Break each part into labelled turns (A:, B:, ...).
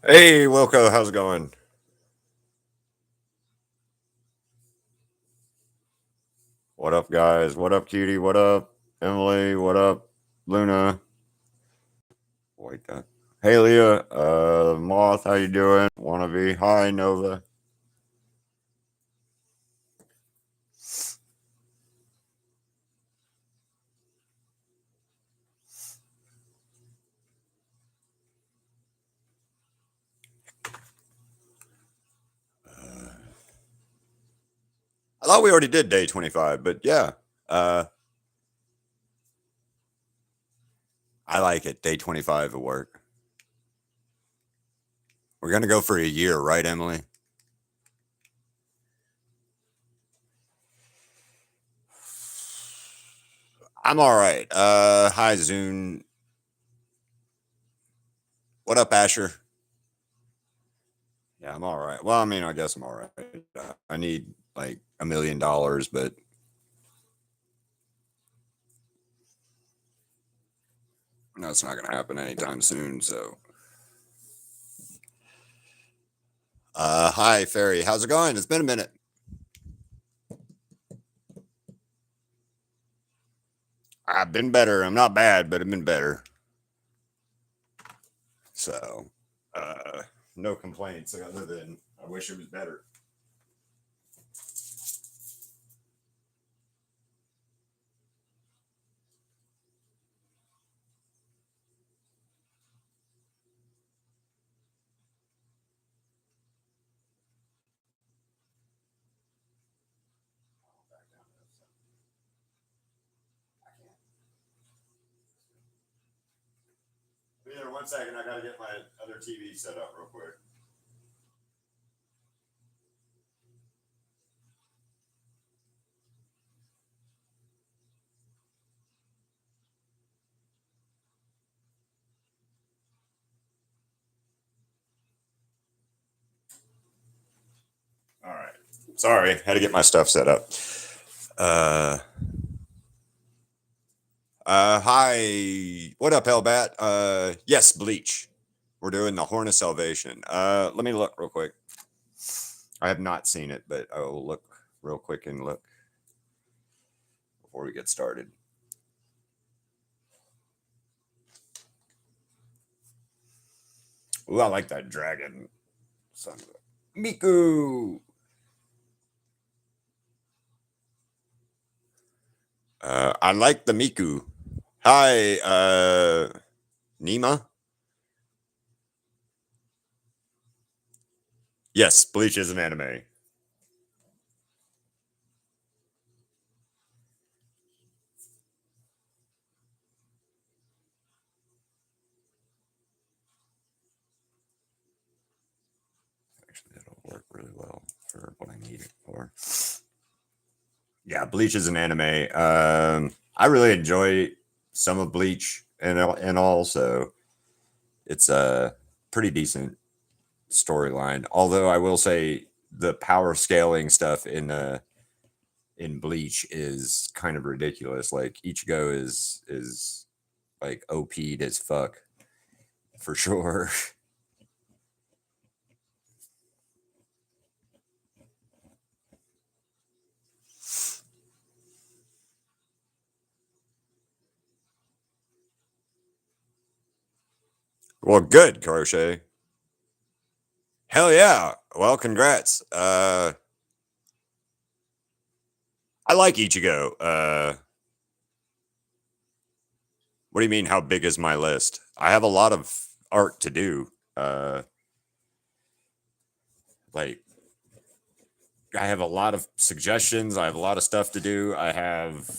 A: Hey, Wilco, how's it going? What up, guys? What up, Cutie? What up, Emily? What up, Luna? Wait, hey, Leah. Moth, how you doing? Wannabe? Hi, Nova. I thought we already did day 25, but yeah. Uh, I like it. Day 25 of work. We're gonna go for a year, right, Emily? I'm all right. Hi, Zune. What up, Asher? Yeah, I'm all right. Well, I mean, I guess I'm all right. I need like $1 million, but that's not gonna happen anytime soon. So, hi, Ferry. How's it going? It's been a minute. I've been better. I'm not bad, but I've been better. So, uh, no complaints other than I wish it was better. Here, 1 second. I got to get my other TV set up real quick. All right. Sorry, had to get my stuff set up. Uh, hi. What up, Hellbat? Yes, Bleach. We're doing the Horn of Salvation. Let me look real quick. I have not seen it, but I will look real quick and look before we get started. Ooh, I like that dragon. Son of a Miku. I like the Miku. Hi, Nima. Yes, Bleach is an anime. Actually, it'll work really well for what I need it for. Yeah, Bleach is an anime. I really enjoy some of Bleach and all, so it's a pretty decent storyline. Although I will say the power scaling stuff in Bleach is kind of ridiculous. Like Ichigo is like OP'd as fuck for sure. Well, good, Crochet. Hell yeah. Well, congrats. I like Ichigo. What do you mean? How big is my list? I have a lot of art to do. Like I have a lot of suggestions. I have a lot of stuff to do. I have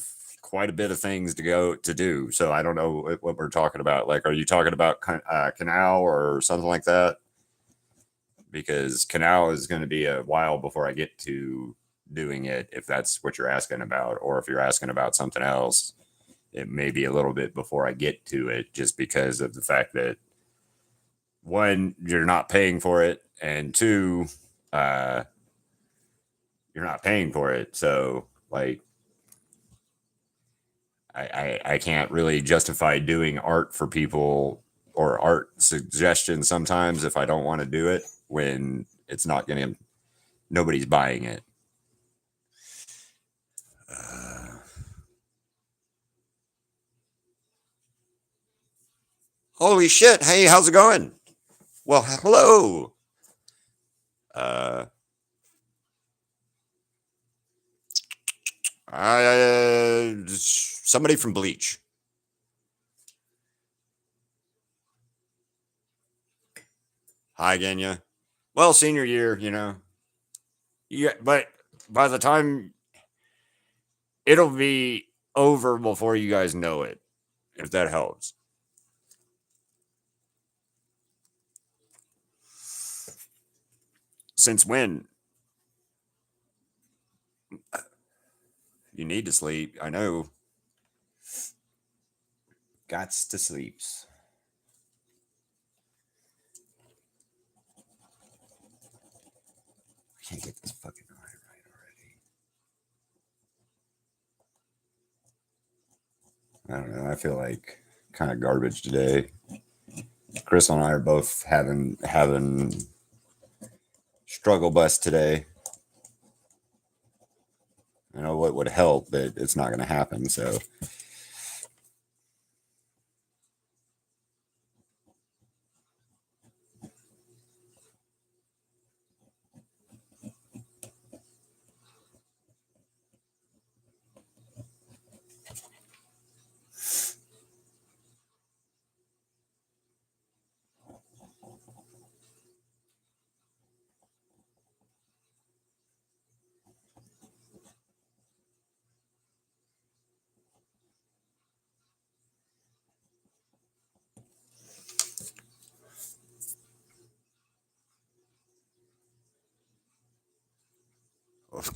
A: quite a bit of things to go to do. So I don't know what we're talking about. Like, are you talking about Canal or something like that? Because Canal is going to be a while before I get to doing it, if that's what you're asking about, or if you're asking about something else, it may be a little bit before I get to it, just because of the fact that one, you're not paying for it, and two, uh, you're not paying for it. So, like, I can't really justify doing art for people or art suggestions sometimes if I don't want to do it when it's not going to, nobody's buying it. Holy shit. Hey, how's it going? Well, hello. Somebody from Bleach. Hi, Genya. Well, senior year, you know. Yeah, but by the time it'll be over before you guys know it, if that helps. Since when? You need to sleep. I know. Gots to sleeps. I can't get this fucking eye right already. I don't know. I feel like kind of garbage today. Chris and I are both having struggle bus today. I know what would help, but it's not going to happen. So.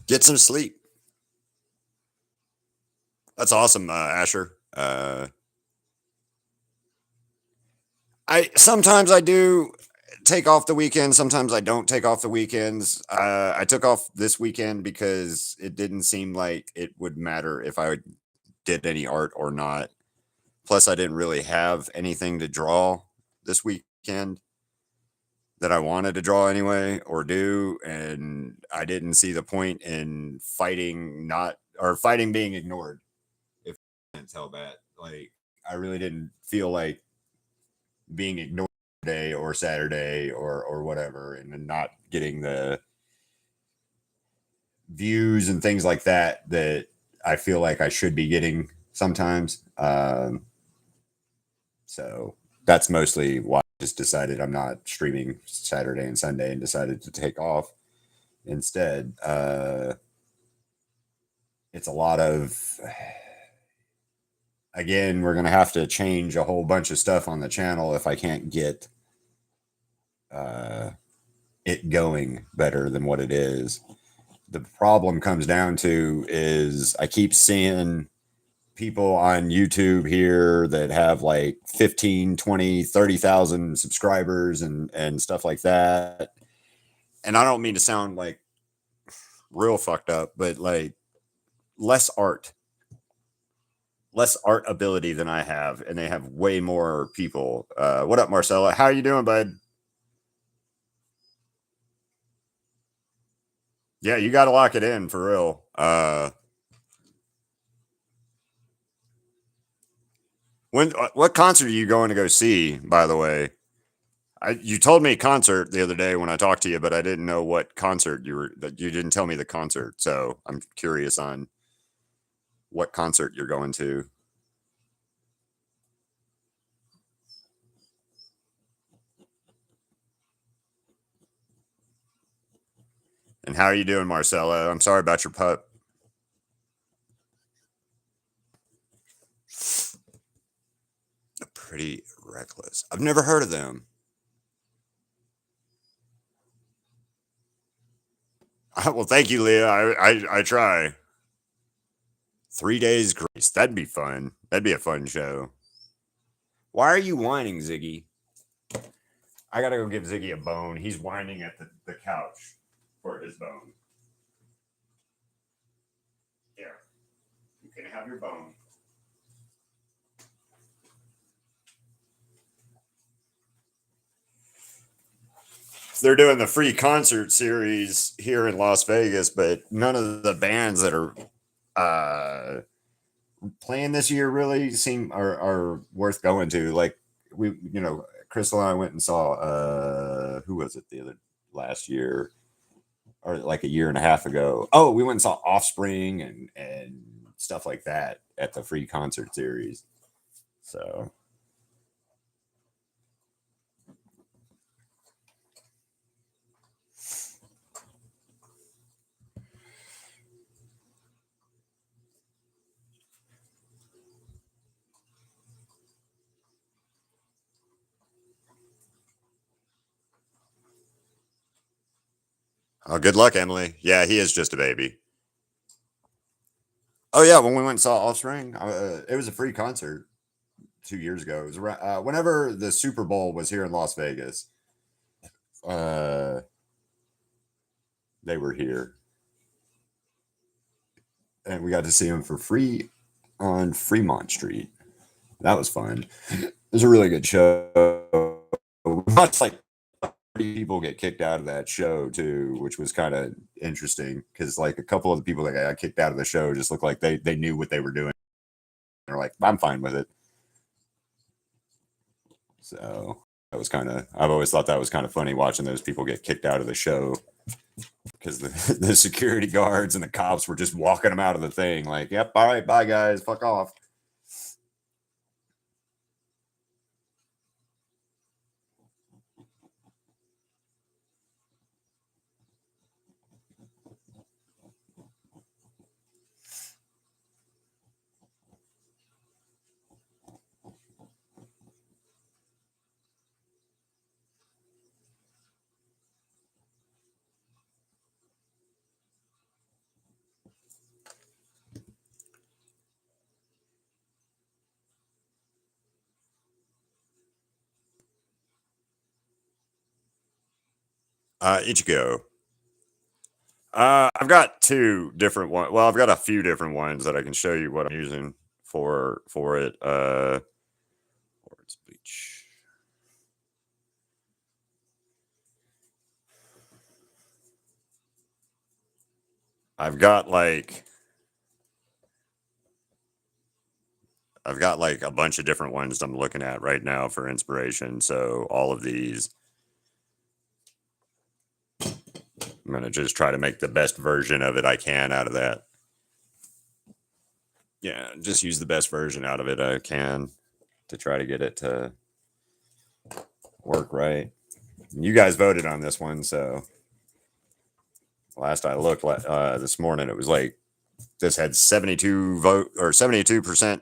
A: Get some sleep. That's awesome, Asher. Sometimes I do take off the weekend. Sometimes I don't take off the weekends. I took off this weekend because it didn't seem like it would matter if I did any art or not. Plus, I didn't really have anything to draw this weekend that I wanted to draw anyway or do, and I didn't see the point in fighting being ignored. If I can't tell that, like, I really didn't feel like being ignored today or Saturday or whatever, and then not getting the views and things like that that I feel like I should be getting sometimes. So that's mostly why I just decided I'm not streaming Saturday and Sunday and decided to take off instead. It's a lot of, again, we're going to have to change a whole bunch of stuff on the channel if I can't get it going better than what it is. The problem comes down to is I keep seeing people on YouTube here that have like 15, 20, 30,000 subscribers and stuff like that. And I don't mean to sound like real fucked up, but like less art ability than I have, and they have way more people. What up, Marcella? How you doing, bud? Yeah, you got to lock it in for real. What concert are you going to go see, by the way? You told me concert the other day when I talked to you, but I didn't know what concert you didn't tell me the concert. So I'm curious on what concert you're going to. And how are you doing, Marcella? I'm sorry about your pup. Pretty Reckless. I've never heard of them. Well, thank you, Leah. I try. 3 Days Grace. That'd be fun. That'd be a fun show. Why are you whining, Ziggy? I gotta go give Ziggy a bone. He's whining at the couch for his bone. Here. You can have your bone. they're doing the free concert series here in Las Vegas, but none of the bands that are playing this year really seem are worth going to. Like Crystal and I went and saw who was it the other last year or like a year and a half ago. Oh, we went and saw Offspring and stuff like that at the free concert series. So oh, good luck, Emily. Yeah, he is just a baby. Oh yeah, when we went and saw Offspring, it was a free concert 2 years ago. It was around, whenever the Super Bowl was here in Las Vegas. Uh, they were here, and we got to see them for free on Fremont Street. That was fun. It was a really good show. Much like people get kicked out of that show too, which was kind of interesting because like a couple of the people that got kicked out of the show just looked like they knew what they were doing. They're like, I'm fine with it. So that was I've always thought that was kind of funny watching those people get kicked out of the show because the security guards and the cops were just walking them out of the thing. Like, yep, all right, bye guys, fuck off. Ichigo. I've got two different ones. Well, I've got a few different ones that I can show you what I'm using for it. Or it's Bleach. I've got like a bunch of different ones I'm looking at right now for inspiration. So all of these, I'm gonna just try to make the best version of it I can out of that. Yeah, just use the best version out of it I can to try to get it to work right. You guys voted on this one, so last I looked this morning, it was like this had 72%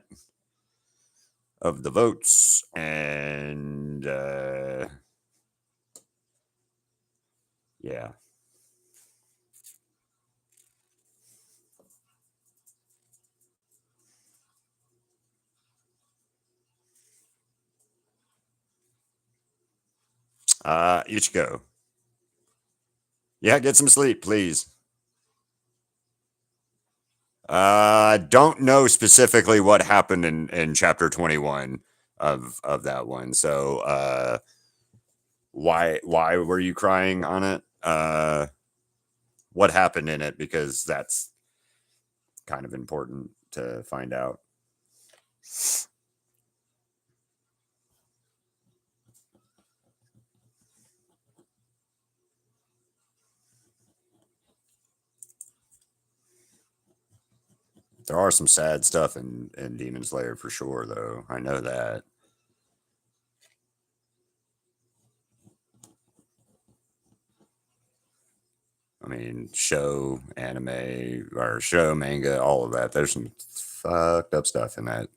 A: of the votes, and yeah. Ichigo. Yeah, get some sleep, please. I don't know specifically what happened in chapter 21 of that one. So why were you crying on it? What happened in it? Because that's kind of important to find out. There are some sad stuff in Demon Slayer for sure, though. I know that. I mean, show, anime, or show, manga, all of that. There's some fucked up stuff in that.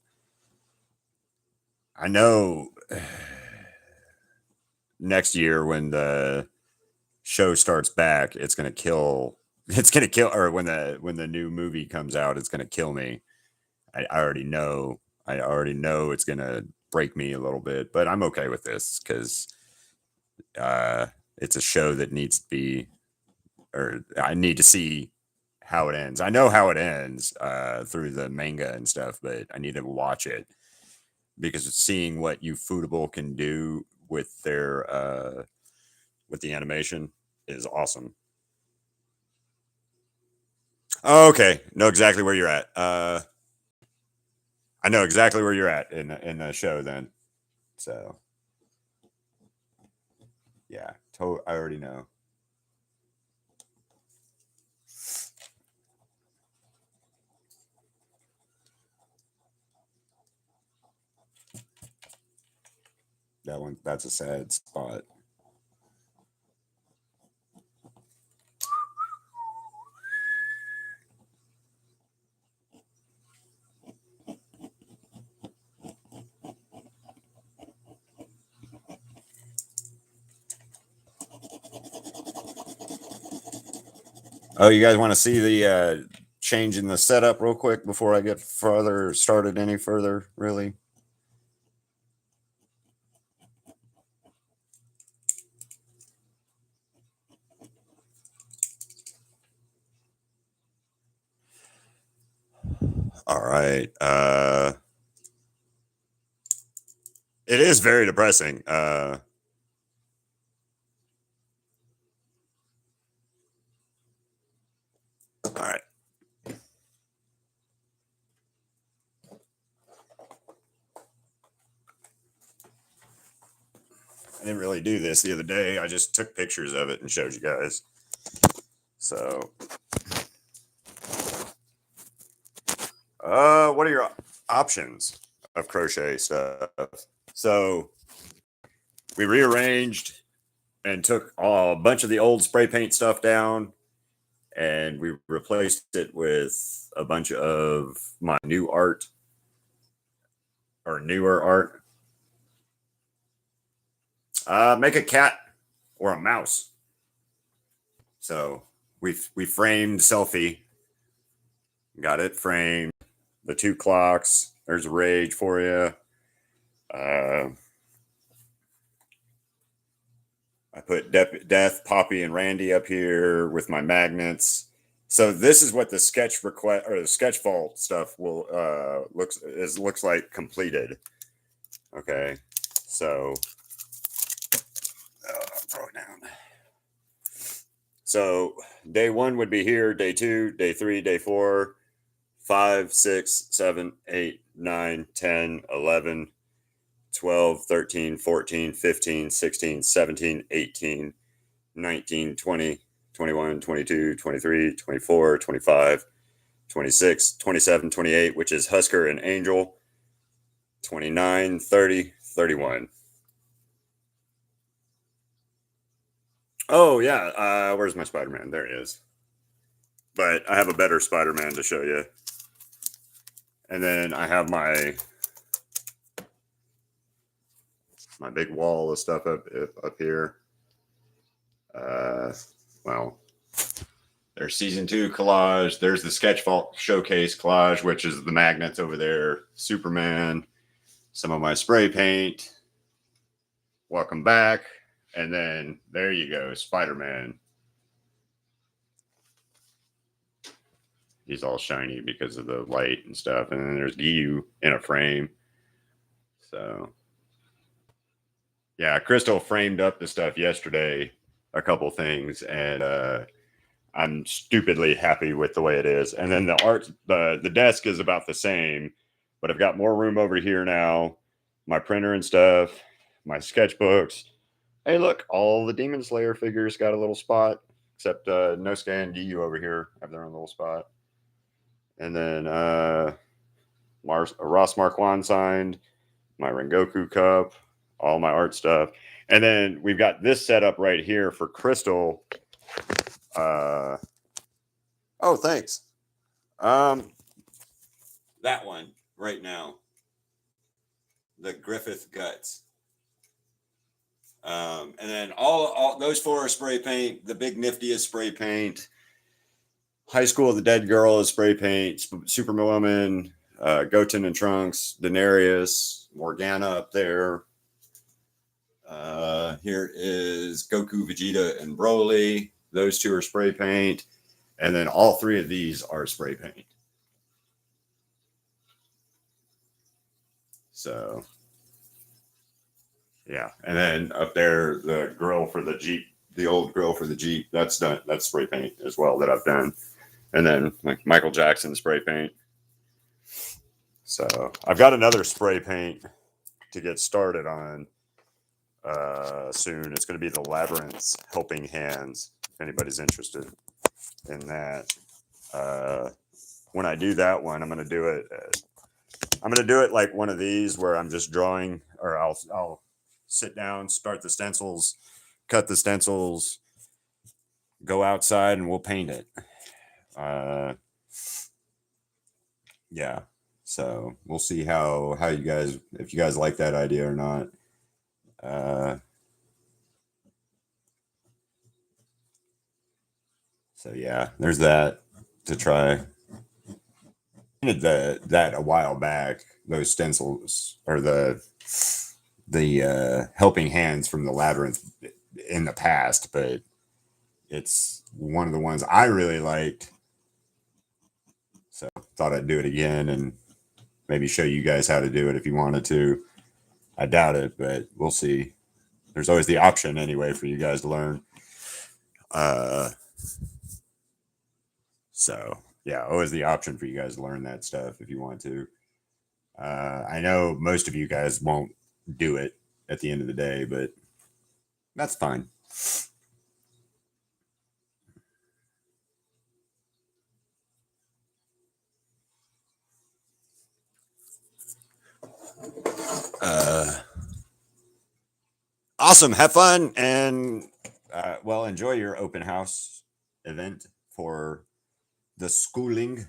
A: I know next year when the show starts back, it's gonna kill. It's gonna kill, or when the new movie comes out, it's gonna kill me. I already know. I already know it's gonna break me a little bit, but I'm okay with this because it's a show that needs to be, or I need to see how it ends. I know how it ends through the manga and stuff, but I need to watch it because seeing what Ufotable can do with their with the animation is awesome. Okay, know exactly where you're at. I know exactly where you're at in the show then. So yeah, I already know. That's a sad spot. Oh, you guys want to see the change in the setup real quick before I get further started any further, really? All right. It is very depressing. All right. I didn't really do this the other day. I just took pictures of it and showed you guys. So, what are your options of crochet stuff? So, we rearranged and took a bunch of the old spray paint stuff down, and we replaced it with a bunch of my new art or newer art. Make a cat or a mouse. So we framed selfie. Got it framed. The 2 clocks. There's a rage for you. I put Death, Poppy, and Randy up here with my magnets. So this is what the sketch request or the SketchVault stuff will looks like completed. Okay, so throw it down. So day 1 would be here. Day 2, day 3, day 4, 5, 6, 7, 8, 9, 10, 11, 12, 13, 14, 15, 16, 17, 18, 19, 20, 21, 22, 23, 24, 25, 26, 27, 28, which is Husker and Angel, 29, 30, 31. Oh, yeah. Where's my Spider-Man? There he is. But I have a better Spider-Man to show you. And then I have my big wall of stuff up here. Well, there's season 2 collage. There's the SketchVault showcase collage, which is the magnets over there. Superman, some of my spray paint. Welcome back. And then there you go, Spider-Man. He's all shiny because of the light and stuff. And then there's Giyu in a frame. So, yeah, Crystal framed up the stuff yesterday, a couple things, and I'm stupidly happy with the way it is. And then the art, the desk is about the same, but I've got more room over here now. My printer and stuff, my sketchbooks. Hey, look, all the Demon Slayer figures got a little spot, except Nosuke and Giyu over here have their own little spot. And then Ross Marquand signed, my Rengoku cup, all my art stuff. And then we've got this set up right here for Crystal. Oh, thanks. That one right now. The Griffith Guts. And then all those 4 are spray paint. The Big Nifty is spray paint. High School of the Dead Girl is spray paint. Superwoman, Goten and Trunks, Daenerys, Morgana up there. Here is Goku, Vegeta, and Broly. Those 2 are spray paint. And then all 3 of these are spray paint. So, yeah. And then up there, the grill for the Jeep the old grill for the Jeep. That's done. That's spray paint as well that I've done. And then like Michael Jackson spray paint. So I've got another spray paint to get started on soon. It's going to be the Labyrinth's Helping Hands. If anybody's interested in that. When I do that one, I'm going to do it. I'm going to do it like one of these where I'm just drawing, or I'll sit down, start the stencils, cut the stencils, go outside, and we'll paint it. Yeah. So we'll see how you guys, if you guys like that idea or not. So yeah, there's that to try. I did that a while back. Those stencils, or the helping hands from the Labyrinth in the past, but it's one of the ones I really liked. So thought I'd do it again and maybe show you guys how to do it if you wanted to. I doubt it, but we'll see. There's always the option anyway for you guys to learn. So yeah, always the option for you guys to learn that stuff if you want to. I know most of you guys won't do it at the end of the day, but that's fine. Awesome. Have fun and well, enjoy your open house event for the schooling.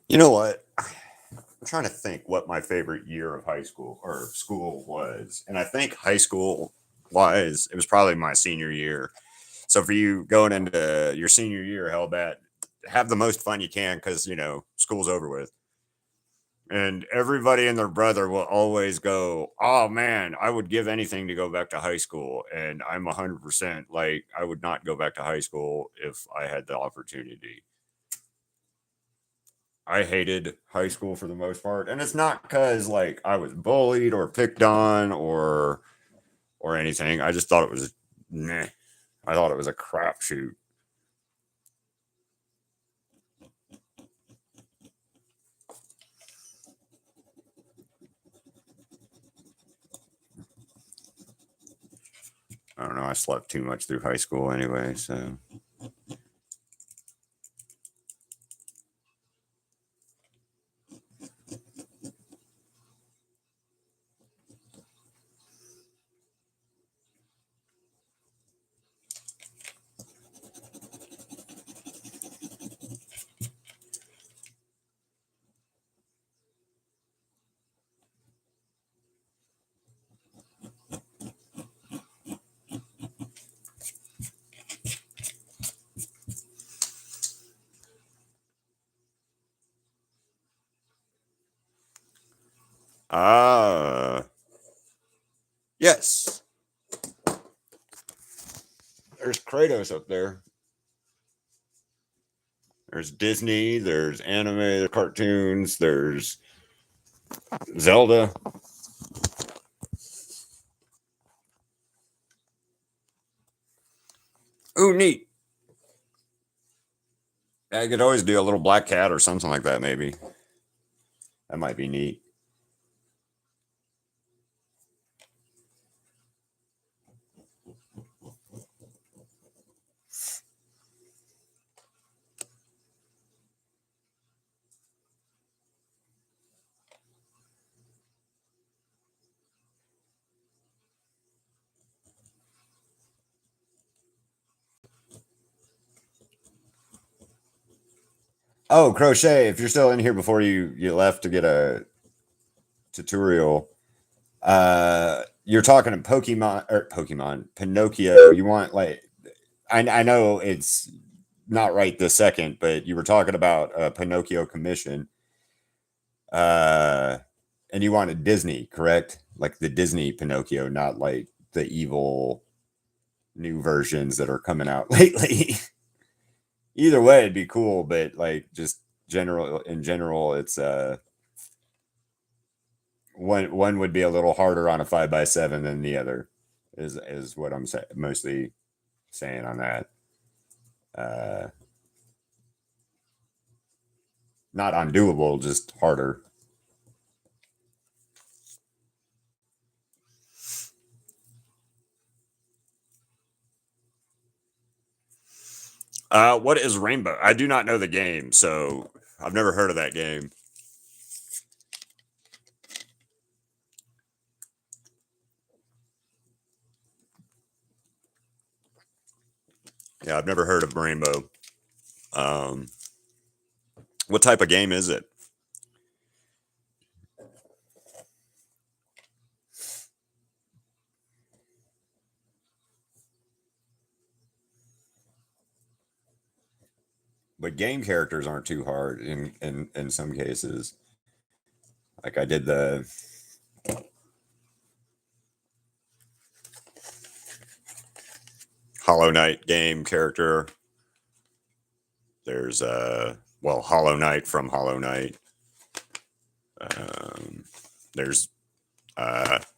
A: You know what? I'm trying to think what my favorite year of high school or school was. And I think high school wise, it was probably my senior year. So for you going into your senior year, Hellbat, have the most fun you can because, you know, school's over with. And everybody and their brother will always go, oh man, I would give anything to go back to high school. And I'm 100% like, I would not go back to high school if I had the opportunity. I hated high school for the most part. And it's not because like I was bullied or picked on or anything. I just thought it was meh. I thought it was a crapshoot. I don't know. I slept too much through high school anyway, so. Yes. There's Kratos up there. There's Disney, there's anime, there's cartoons, there's Zelda. Ooh, neat. I could always do a little black cat or something like that, maybe. That might be neat. Oh, crochet. If you're still in here before you left to get a tutorial, you're talking to Pokemon Pinocchio. You want like I know it's not right this second, but you were talking about a Pinocchio commission. And you wanted Disney, correct? Like the Disney Pinocchio, not like the evil new versions that are coming out lately. Either way, it'd be cool, but like just in general, it's one would be a little harder on a 5x7 than the other, is what I'm mostly saying on that. Not undoable, just harder. What is Rainbow? I do not know the game, so I've never heard of that game. Yeah, I've never heard of Rainbow. What type of game is it? But game characters aren't too hard in some cases. Like I did the Hollow Knight game character. There's Hollow Knight from Hollow Knight. There's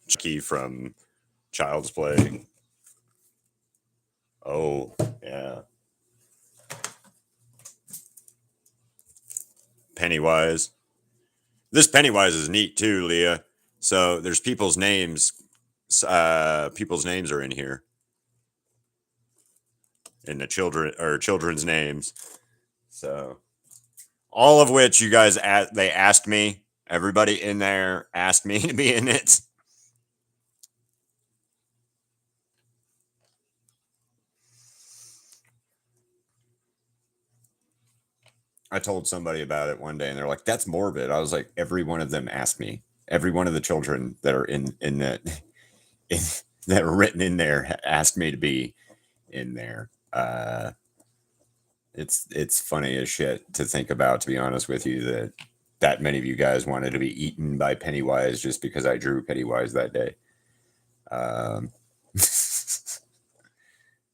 A: Chucky from Child's Play. Oh, yeah. Pennywise. This Pennywise is neat too, Leah. So there's people's names. People's names are in here. In the children's names. So all of which you guys they asked me. Everybody in there asked me to be in it. I told somebody about it one day, and they're like, "That's morbid." I was like, "Every one of them asked me. Every one of the children that are in that that are written in there asked me to be in there." It's funny as shit to think about, to be honest with you, that many of you guys wanted to be eaten by Pennywise just because I drew Pennywise that day.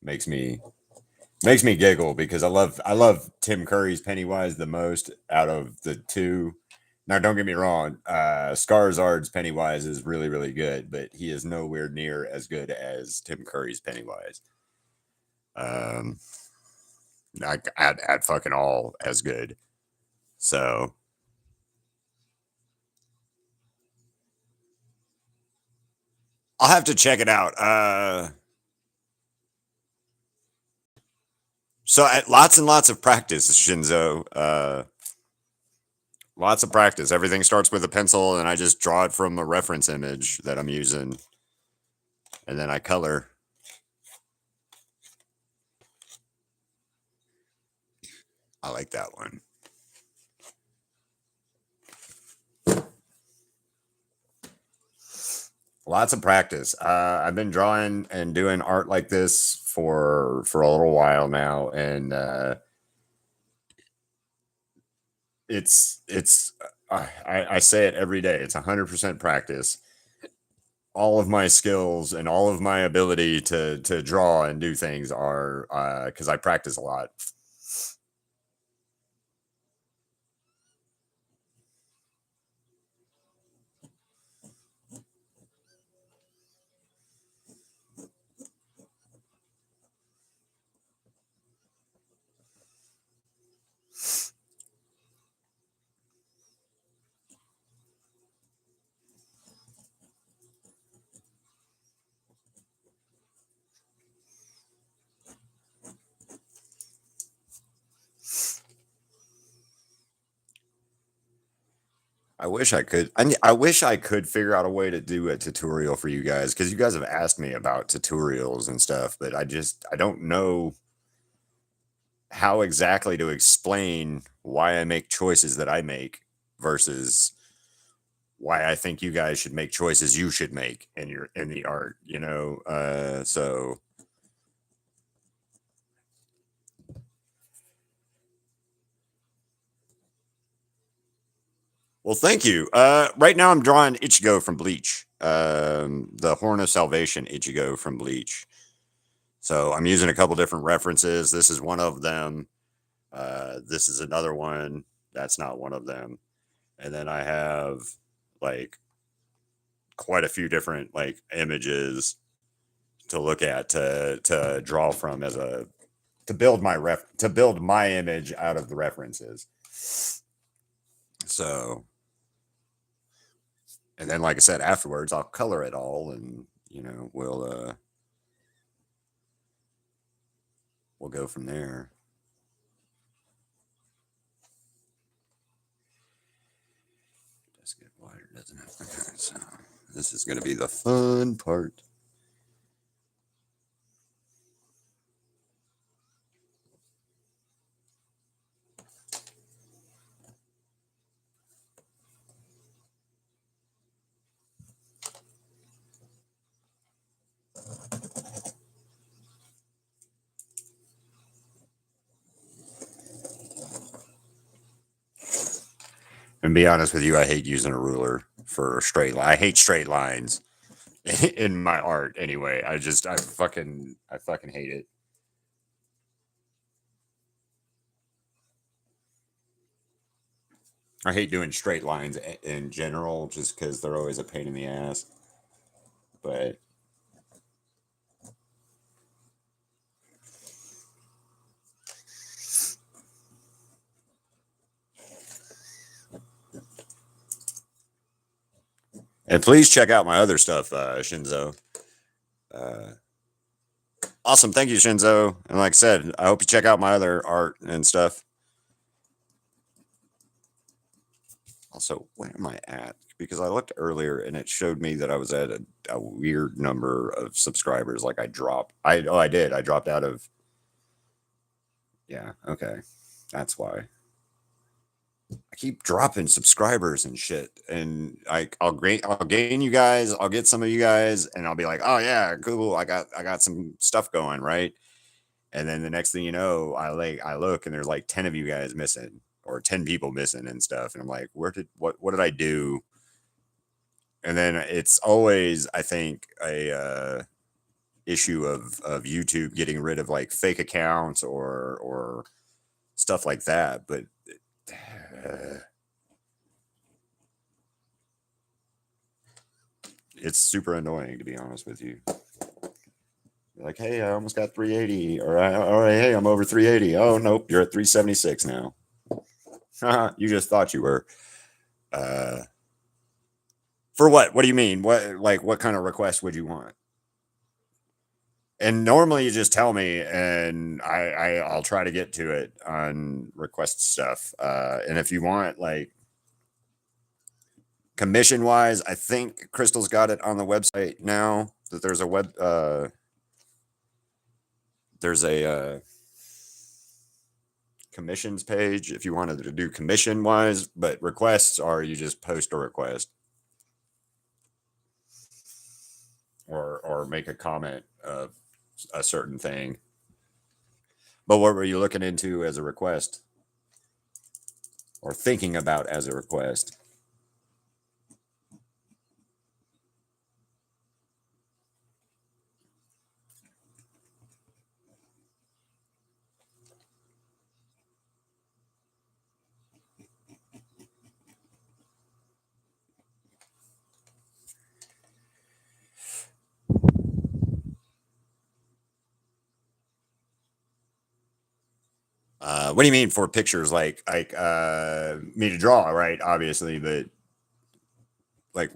A: Makes me giggle because I love Tim Curry's Pennywise the most out of the two. Now, don't get me wrong, Skarsgård's Pennywise is really, really good, but he is nowhere near as good as Tim Curry's Pennywise. Not at fucking all as good. So I'll have to check it out. So lots and lots of practice, Shinzo. Lots of practice. Everything starts with a pencil, and I just draw it from a reference image that I'm using, and then I color. I like that one. Lots of practice. I've been drawing and doing art like this for a little while now, and I say it every day. It's 100% practice. All of my skills and all of my ability to draw and do things are because I practice a lot. I wish I could. I wish I could figure out a way to do a tutorial for you guys because you guys have asked me about tutorials and stuff, but I don't know how exactly to explain why I make choices that I make versus why I think you guys should make choices you should make in the art, you know. So Well, thank you. Right now I'm drawing Ichigo from Bleach. The Horn of Salvation Ichigo from Bleach. So I'm using a couple different references. This is one of them. This is another one. That's not one of them. And then I have like quite a few different like images to look at to draw from as a to build my image out of the references. So, and then like I said, afterwards I'll color it all, and we'll go from there. Does get wider, doesn't it? Okay, so this is going to be the fun part. And be honest with you, I hate using a ruler for a straight line. I hate straight lines in my art anyway. I fucking hate it. I hate doing straight lines in general just because they're always a pain in the ass. But and please check out my other stuff, Shinzo. Awesome. Thank you, Shinzo. And like I said, I hope you check out my other art and stuff. Also, where am I at? Because I looked earlier and it showed me that I was at a weird number of subscribers. Like I dropped. I did. I dropped out of. Yeah. Okay. That's why. I keep dropping subscribers and shit, and I'll gain you guys. I'll get some of you guys, and I'll be like, oh yeah, cool. I got some stuff going, right? And then the next thing you know, I look and there's like 10 of you guys missing, or 10 people missing and stuff, and I'm like, what did I do? And then it's always, I think, a issue of YouTube getting rid of like fake accounts or stuff like that, but. It's super annoying, to be honest with you. You're like, hey, I almost got 380, or all right, hey, I'm over 380. Oh nope, you're at 376 now. You just thought you were. For what? What do you mean? What kind of request would you want? And normally you just tell me, and I'll try to get to it on request stuff. And if you want like commission wise, I think Crystal's got it on the website now. That there's a commissions page if you wanted to do commission wise, but requests are you just post a request or make a comment of a certain thing. But what were you looking into as a request or thinking about as a request? What do you mean for pictures? Like me to draw, right? Obviously, but like,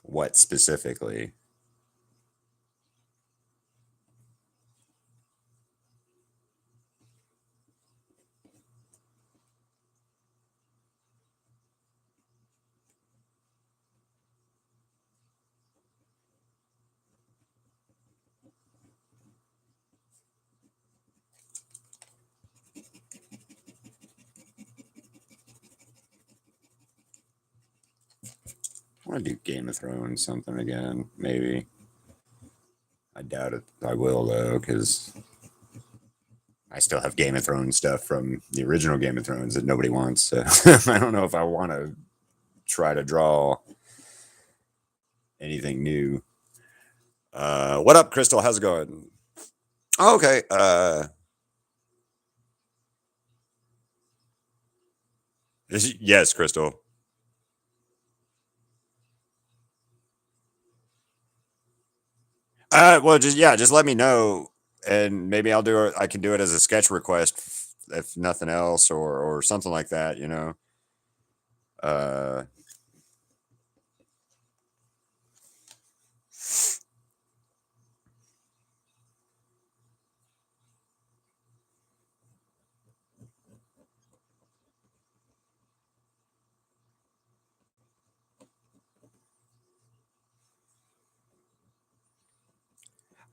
A: what specifically? I want to do Game of Thrones something again, maybe. I doubt it. I will though, because I still have Game of Thrones stuff from the original Game of Thrones that nobody wants. So I don't know if I want to try to draw anything new. What up, Crystal? How's it going? Oh, okay. Yes, Crystal. Well, just let me know, and maybe I'll do it. I can do it as a sketch request, if nothing else, or something like that. You know. Uh,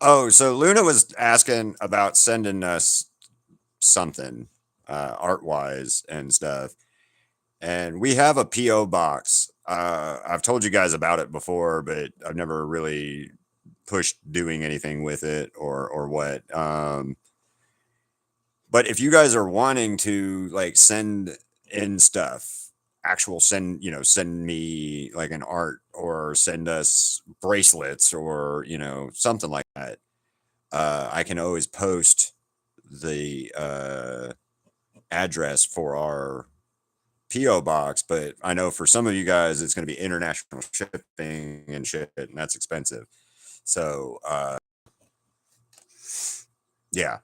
A: oh, so Luna was asking about sending us something, art wise and stuff, and we have a PO box. I've told you guys about it before, but I've never really pushed doing anything with it or what. But if you guys are wanting to like send in stuff, actual send, send me like an art or send us bracelets or, something like that. I can always post the address for our PO box, but I know for some of you guys it's going to be international shipping and shit, and that's expensive. So yeah,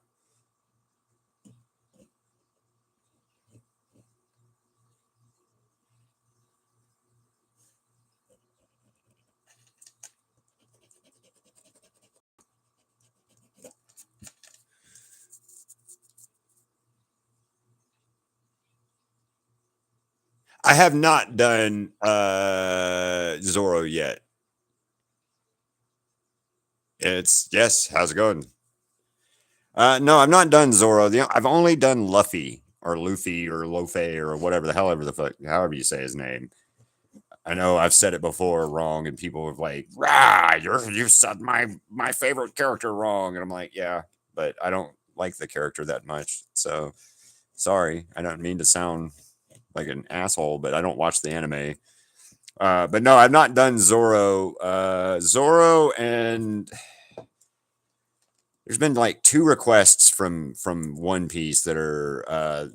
A: I have not done Zorro yet. It's yes. How's it going? No, I've not done Zorro. I've only done Luffy or Luffy or Lofe or whatever the hell ever the fuck, however you say his name. I know I've said it before wrong, and people have like, "Rah, you said my favorite character wrong," and I'm like, "Yeah, but I don't like the character that much." So sorry, I don't mean to sound like an asshole, but I don't watch the anime. But no, I've not done Zorro. Zorro and there's been like two requests from One Piece that are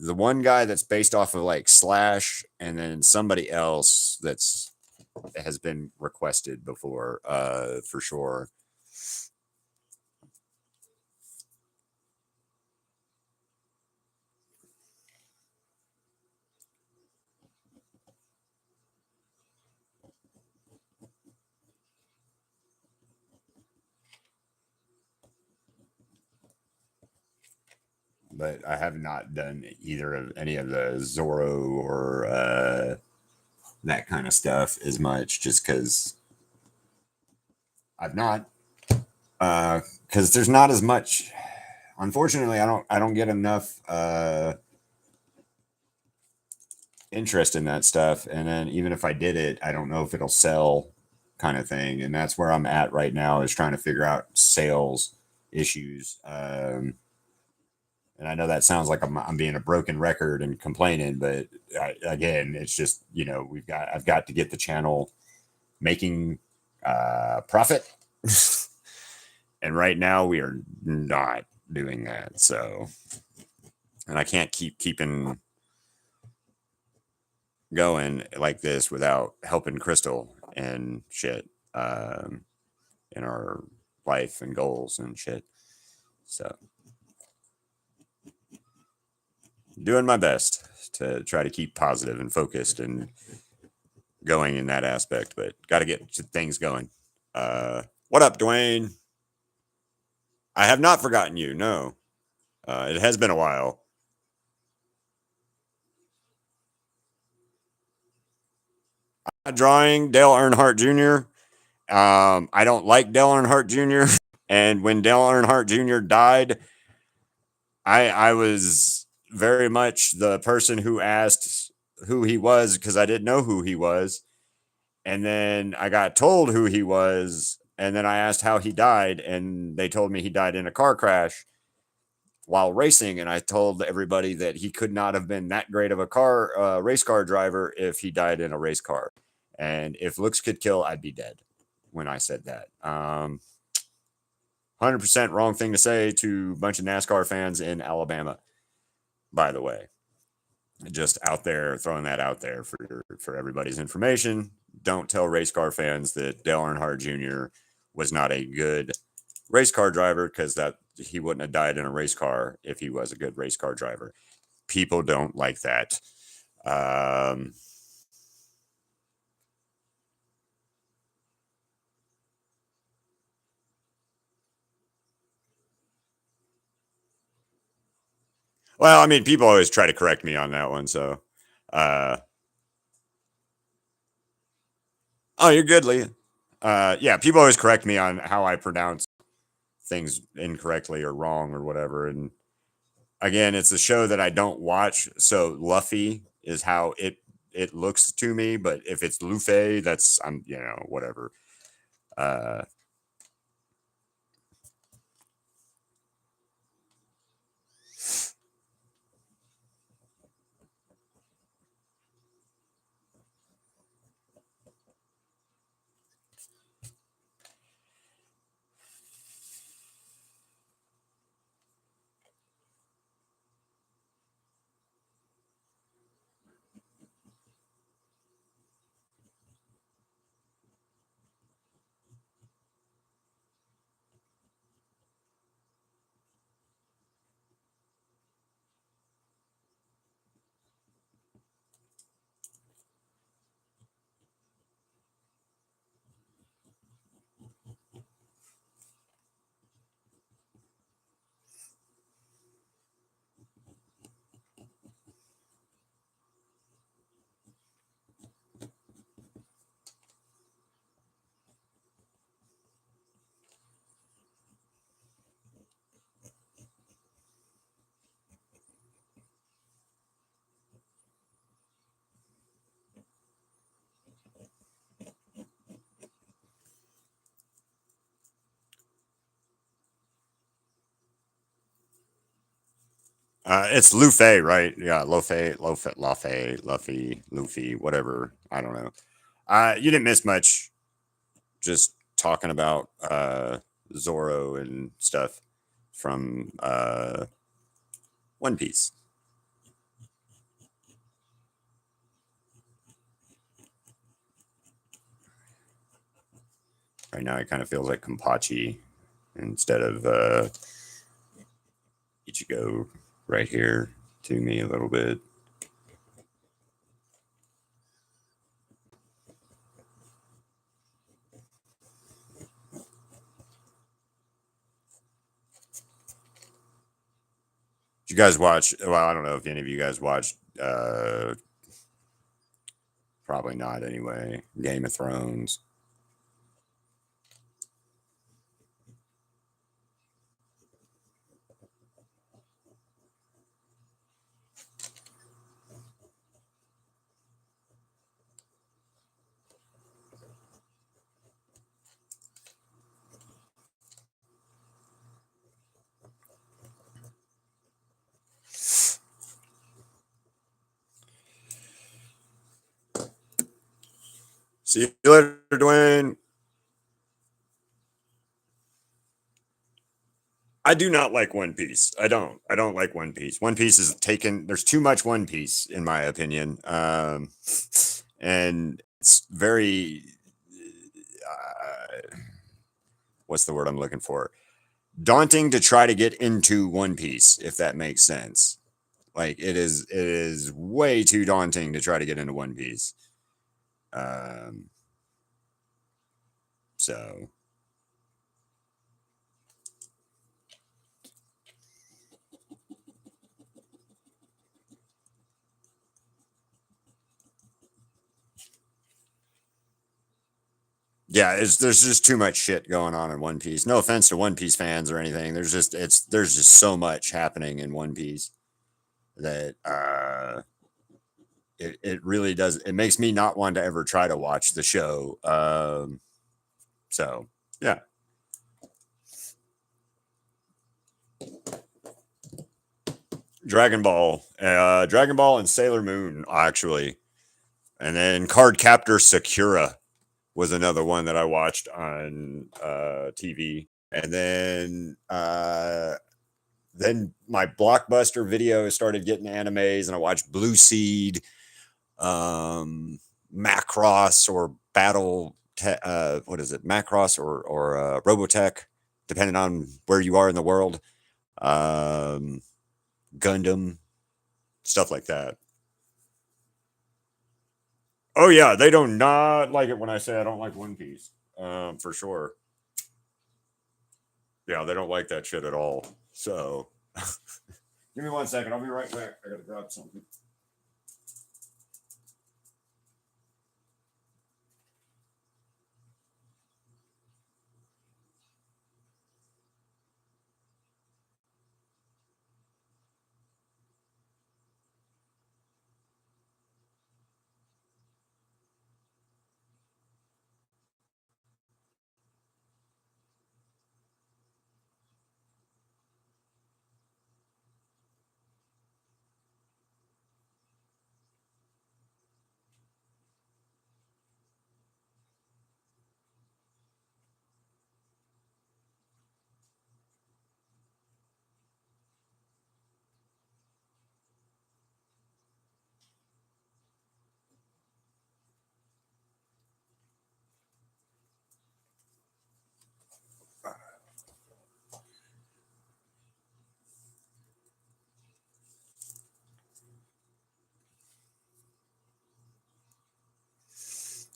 A: the one guy that's based off of like Slash, and then somebody else that's has been requested before for sure. But I have not done either of any of the Zorro or that kind of stuff as much, just because I've not because there's not as much. Unfortunately, I don't get enough interest in that stuff, and then even if I did it, I don't know if it'll sell, kind of thing. And that's where I'm at right now, is trying to figure out sales issues. And I know that sounds like I'm being a broken record and complaining, but again, it's just I've got to get the channel making profit, and right now we are not doing that. So, and I can't keeping going like this without helping Crystal and shit in our life and goals and shit. So, doing my best to try to keep positive and focused and going in that aspect, but got to get things going. What up, Dwayne? I have not forgotten you. No, it has been a while. Drawing Dale Earnhardt Jr. I don't like Dale Earnhardt Jr. And when Dale Earnhardt Jr. died, I was very much the person who asked who he was, because I didn't know who he was. And then I got told who he was. And then I asked how he died. And they told me he died in a car crash. while racing, and I told everybody that he could not have been that great of a race car driver if he died in a race car. And if looks could kill, I'd be dead when I said that. 100% wrong thing to say to a bunch of NASCAR fans in Alabama, by the way. Just out there, throwing that out there for everybody's information. Don't tell race car fans that Dale Earnhardt Jr. was not a good race car driver, because that he wouldn't have died in a race car if he was a good race car driver. People don't like that. Well, I mean, people always try to correct me on that one. So, oh, you're good, Lee. Yeah, people always correct me on how I pronounce things incorrectly or wrong or whatever. And again, it's a show that I don't watch, so Luffy is how it looks to me. But if it's Luffy, that's I'm whatever. It's Luffy, right? Yeah, Luffy, whatever. I don't know. You didn't miss much. Just talking about Zoro and stuff from One Piece. Right now, it kind of feels like Kampachi instead of Ichigo right here to me a little bit. Did you guys watch? Well, I don't know if any of you guys watched. Probably not anyway. Game of Thrones. See you later, Dwayne. I do not like One Piece. I don't. I don't like One Piece. One Piece is taken. There's too much One Piece, in my opinion, and it's very. What's the word I'm looking for? Daunting to try to get into One Piece, if that makes sense. Like it is. It is way too daunting to try to get into One Piece. So yeah, there's just too much shit going on in One Piece. No offense to One Piece fans or anything. There's just so much happening in One Piece that it really does. It makes me not want to ever try to watch the show. So yeah. Dragon Ball and Sailor Moon, actually. And then Card Captor Sakura was another one that I watched on TV. And then my Blockbuster video started getting animes, and I watched Blue Seed, Macross or what is it, Macross or Robotech, depending on where you are in the world. Gundam, stuff like that. Oh yeah, they do not like it when I say I don't like One Piece. For sure. Yeah, they don't like that shit at all. So give me 1 second. I'll be right back. I gotta grab something.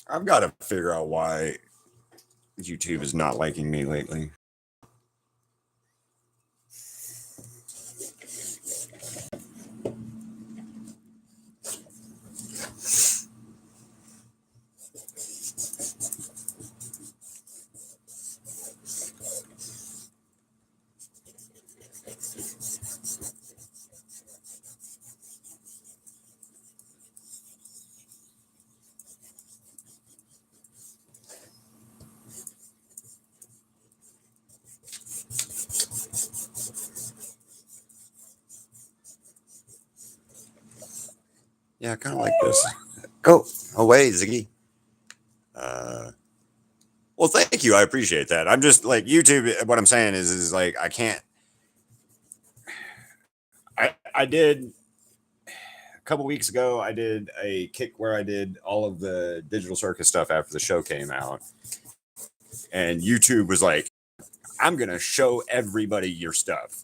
A: I've got to figure out why YouTube is not liking me lately. Yeah, I kind of like this. Go away, Ziggy. Uh, well, thank you. I appreciate that. I'm just like YouTube. What I'm saying is like I can't. I did a couple weeks ago. I did a kick where I did all of the Digital Circus stuff after the show came out, and YouTube was like, "I'm gonna show everybody your stuff."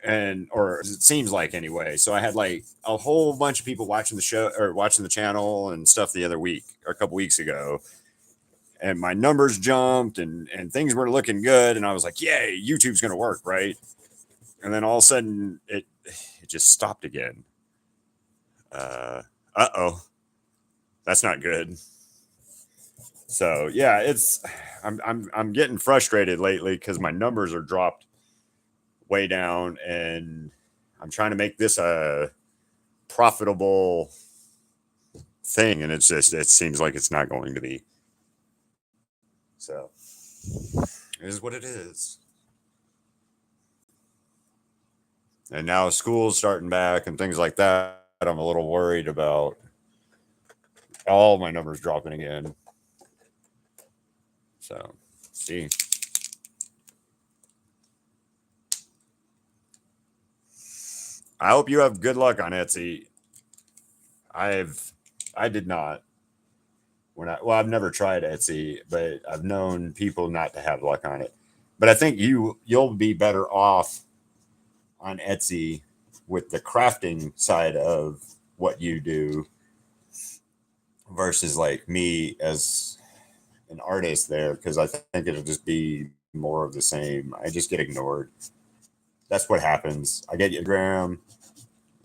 A: And or it seems like anyway. So I had like a whole bunch of people watching the show or watching the channel and stuff the other week or a couple weeks ago, and my numbers jumped and things were looking good, and I was like, "Yay, YouTube's gonna work, right?" And then all of a sudden, it just stopped again. Oh, that's not good. So yeah, I'm getting frustrated lately because my numbers are dropped way down, and I'm trying to make this a profitable thing, and it seems like it's not going to be. So it is what it is. And now school's starting back and things like that. I'm a little worried about all my numbers dropping again. So see. I hope you have good luck on Etsy. I did not. I've never tried Etsy, but I've known people not to have luck on it. But I think you'll be better off on Etsy with the crafting side of what you do versus like me as an artist there, because I think it'll just be more of the same. I just get ignored. That's what happens. I get Instagram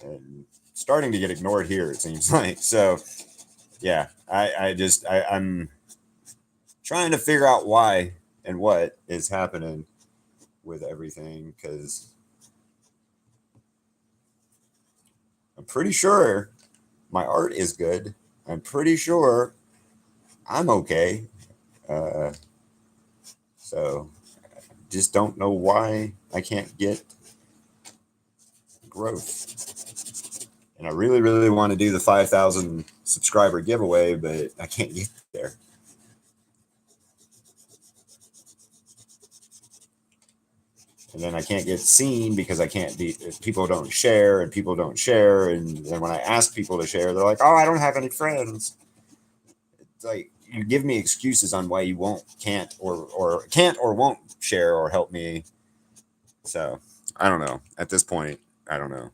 A: and starting to get ignored here, it seems like. So yeah, I'm trying to figure out why and what is happening with everything, because I'm pretty sure my art is good. I'm pretty sure I'm okay. Uh, so just don't know why I can't get growth. And I really, really want to do the 5,000 subscriber giveaway, but I can't get there. And then I can't get seen because I can't be, people don't share and people don't share. And then when I ask people to share, they're like, oh, I don't have any friends. It's like, you give me excuses on why you can't or won't share or help me. So I don't know. At this point, I don't know.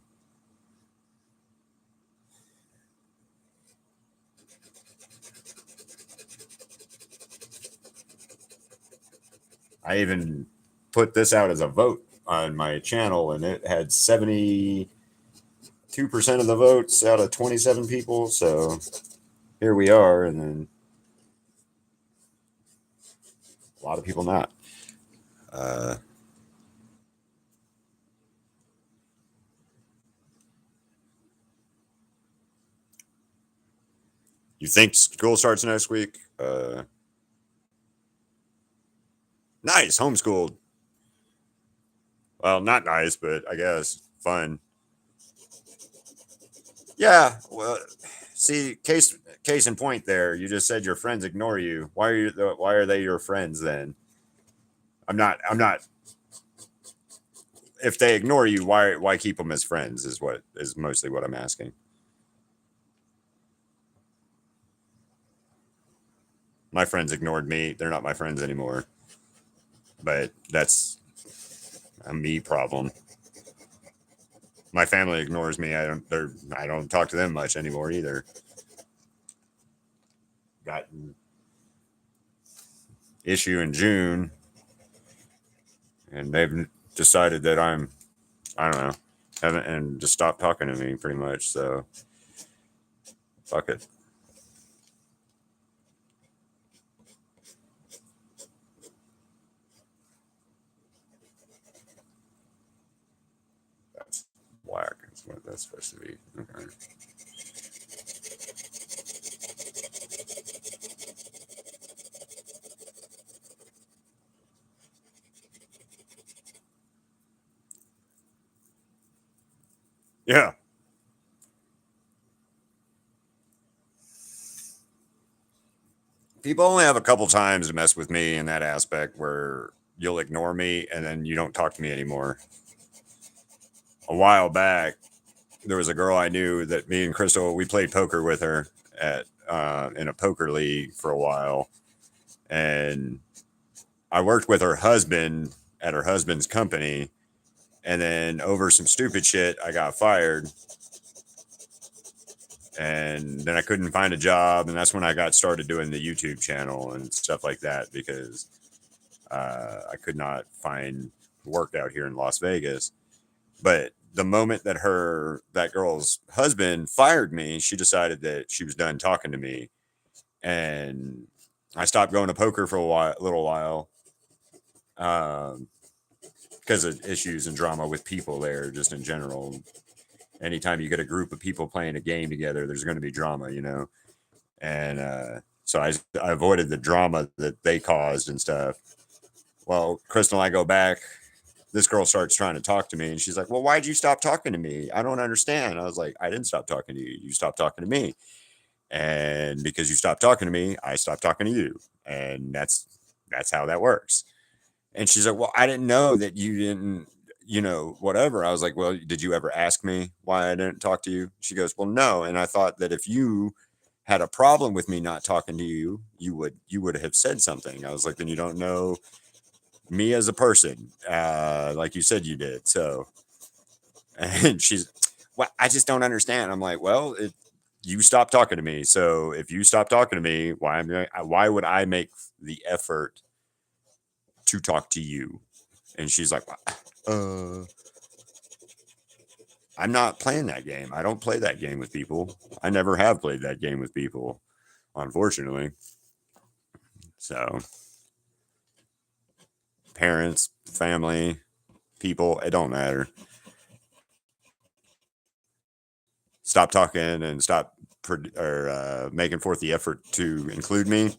A: I even put this out as a vote on my channel, and it had 72% of the votes out of 27 people. So here we are, and then a lot of people not. You think school starts next week? Nice, homeschooled. Well, not nice, but I guess fun. Yeah. Well, see, case in point. There, you just said your friends ignore you. Why are they your friends then? I'm not. If they ignore you, why keep them as friends? Is mostly what I'm asking. My friends ignored me. They're not my friends anymore. But that's a me problem. My family ignores me. I don't talk to them much anymore either. Got an issue in June, and they've decided that I don't know, and just stopped talking to me pretty much. So fuck it. That's whack. That's what that's supposed to be. Okay. Yeah. People only have a couple times to mess with me in that aspect where you'll ignore me and then you don't talk to me anymore. A while back, there was a girl I knew that me and Crystal, we played poker with her at in a poker league for a while, and I worked with her husband at her husband's company, and then over some stupid shit, I got fired, and then I couldn't find a job, and that's when I got started doing the YouTube channel and stuff like that because I could not find work out here in Las Vegas. But the moment that that girl's husband fired me, she decided that she was done talking to me, and I stopped going to poker for a little while, because of issues and drama with people there, just in general. Anytime you get a group of people playing a game together, there's going to be drama, and so I avoided the drama that they caused and stuff. Well, Crystal and I go back. This girl starts trying to talk to me, and she's like, well, why'd you stop talking to me? I don't understand. I was like, I didn't stop talking to you. You stopped talking to me. And because you stopped talking to me, I stopped talking to you. And that's how that works. And she's like, well, I didn't know that you didn't, whatever. I was like, well, did you ever ask me why I didn't talk to you? She goes, well, no. And I thought that if you had a problem with me not talking to you, you would have said something. I was like, then you don't know me as a person, like you said you did. So, and she's, well, I just don't understand. I'm like, well, you stopped talking to me. So if you stop talking to me, why would I make the effort to talk to you? And she's like, I'm not playing that game. I don't play that game with people. I never have played that game with people, unfortunately. So parents, family, people, it don't matter. Stop talking and stop making forth the effort to include me,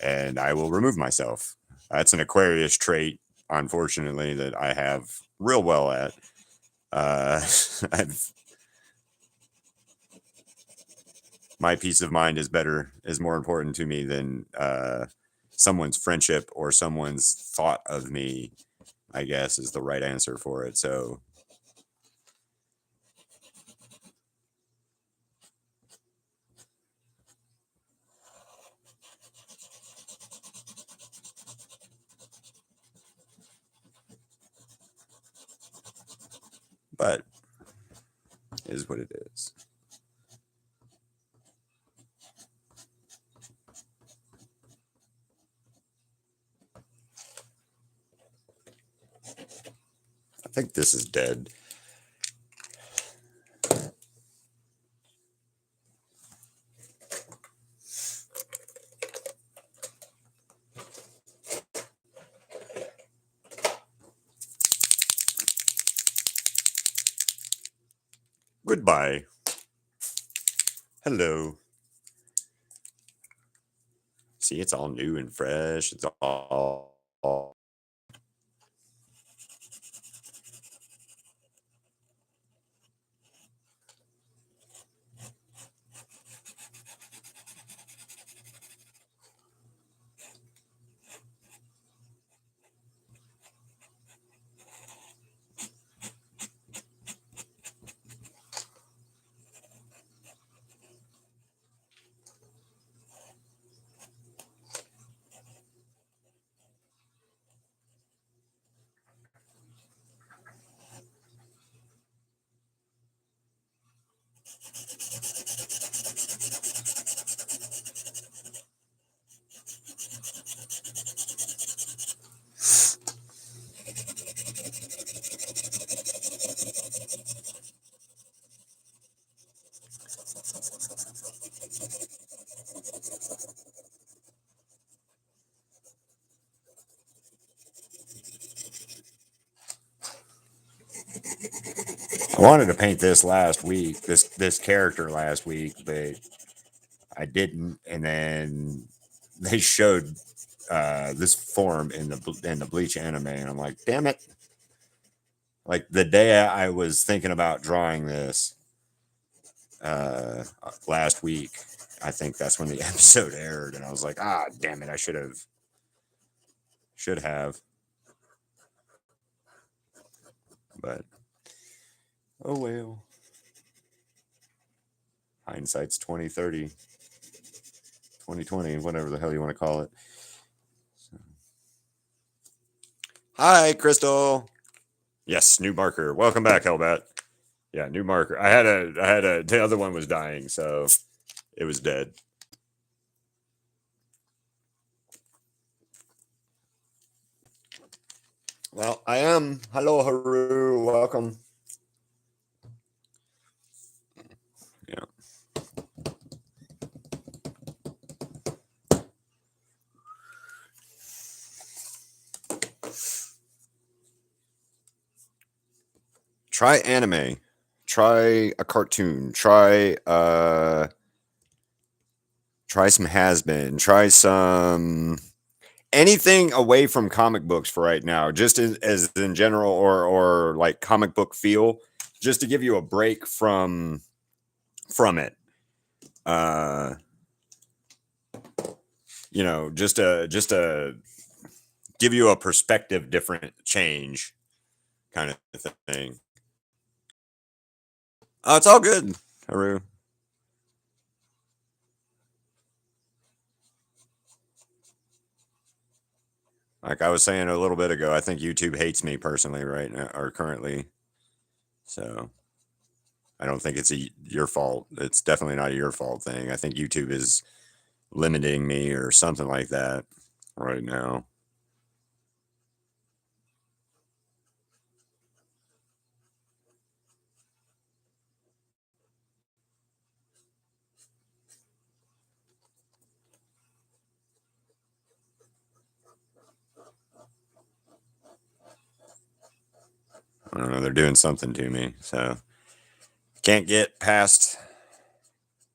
A: and I will remove myself. That's an Aquarius trait, unfortunately, that I have real well at. I've my peace of mind is more important to me than someone's friendship or someone's thought of me, I guess, is the right answer for it. So but is what it is. I think this is dead. Goodbye. Hello. See, it's all new and fresh. It's all I wanted to paint this last week, this character last week, but I didn't. And then they showed this form in the Bleach anime, and I'm like, damn it! Like the day I was thinking about drawing this last week, I think that's when the episode aired, and I was like, ah, damn it! I should have, but oh well. Hindsight's 20/30, 20/20, whatever the hell you want to call it. So. Hi, Crystal. Yes, new marker. Welcome back, Hellbat. Yeah, new marker. The other one was dying, so it was dead. Well, I am. Hello, Haru. Welcome. Yeah. Try anime. Try a cartoon. Try some has-been. Try some anything away from comic books for right now, just as in general, or like comic book feel, just to give you a break from it. Just a give you a perspective different change kind of thing. Oh, it's all good, Haru. Like I was saying a little bit ago, I think YouTube hates me personally right now, or currently. So I don't think it's your fault. It's definitely not a your fault thing. I think YouTube is limiting me or something like that right now. I don't know. They're doing something to me. So can't get past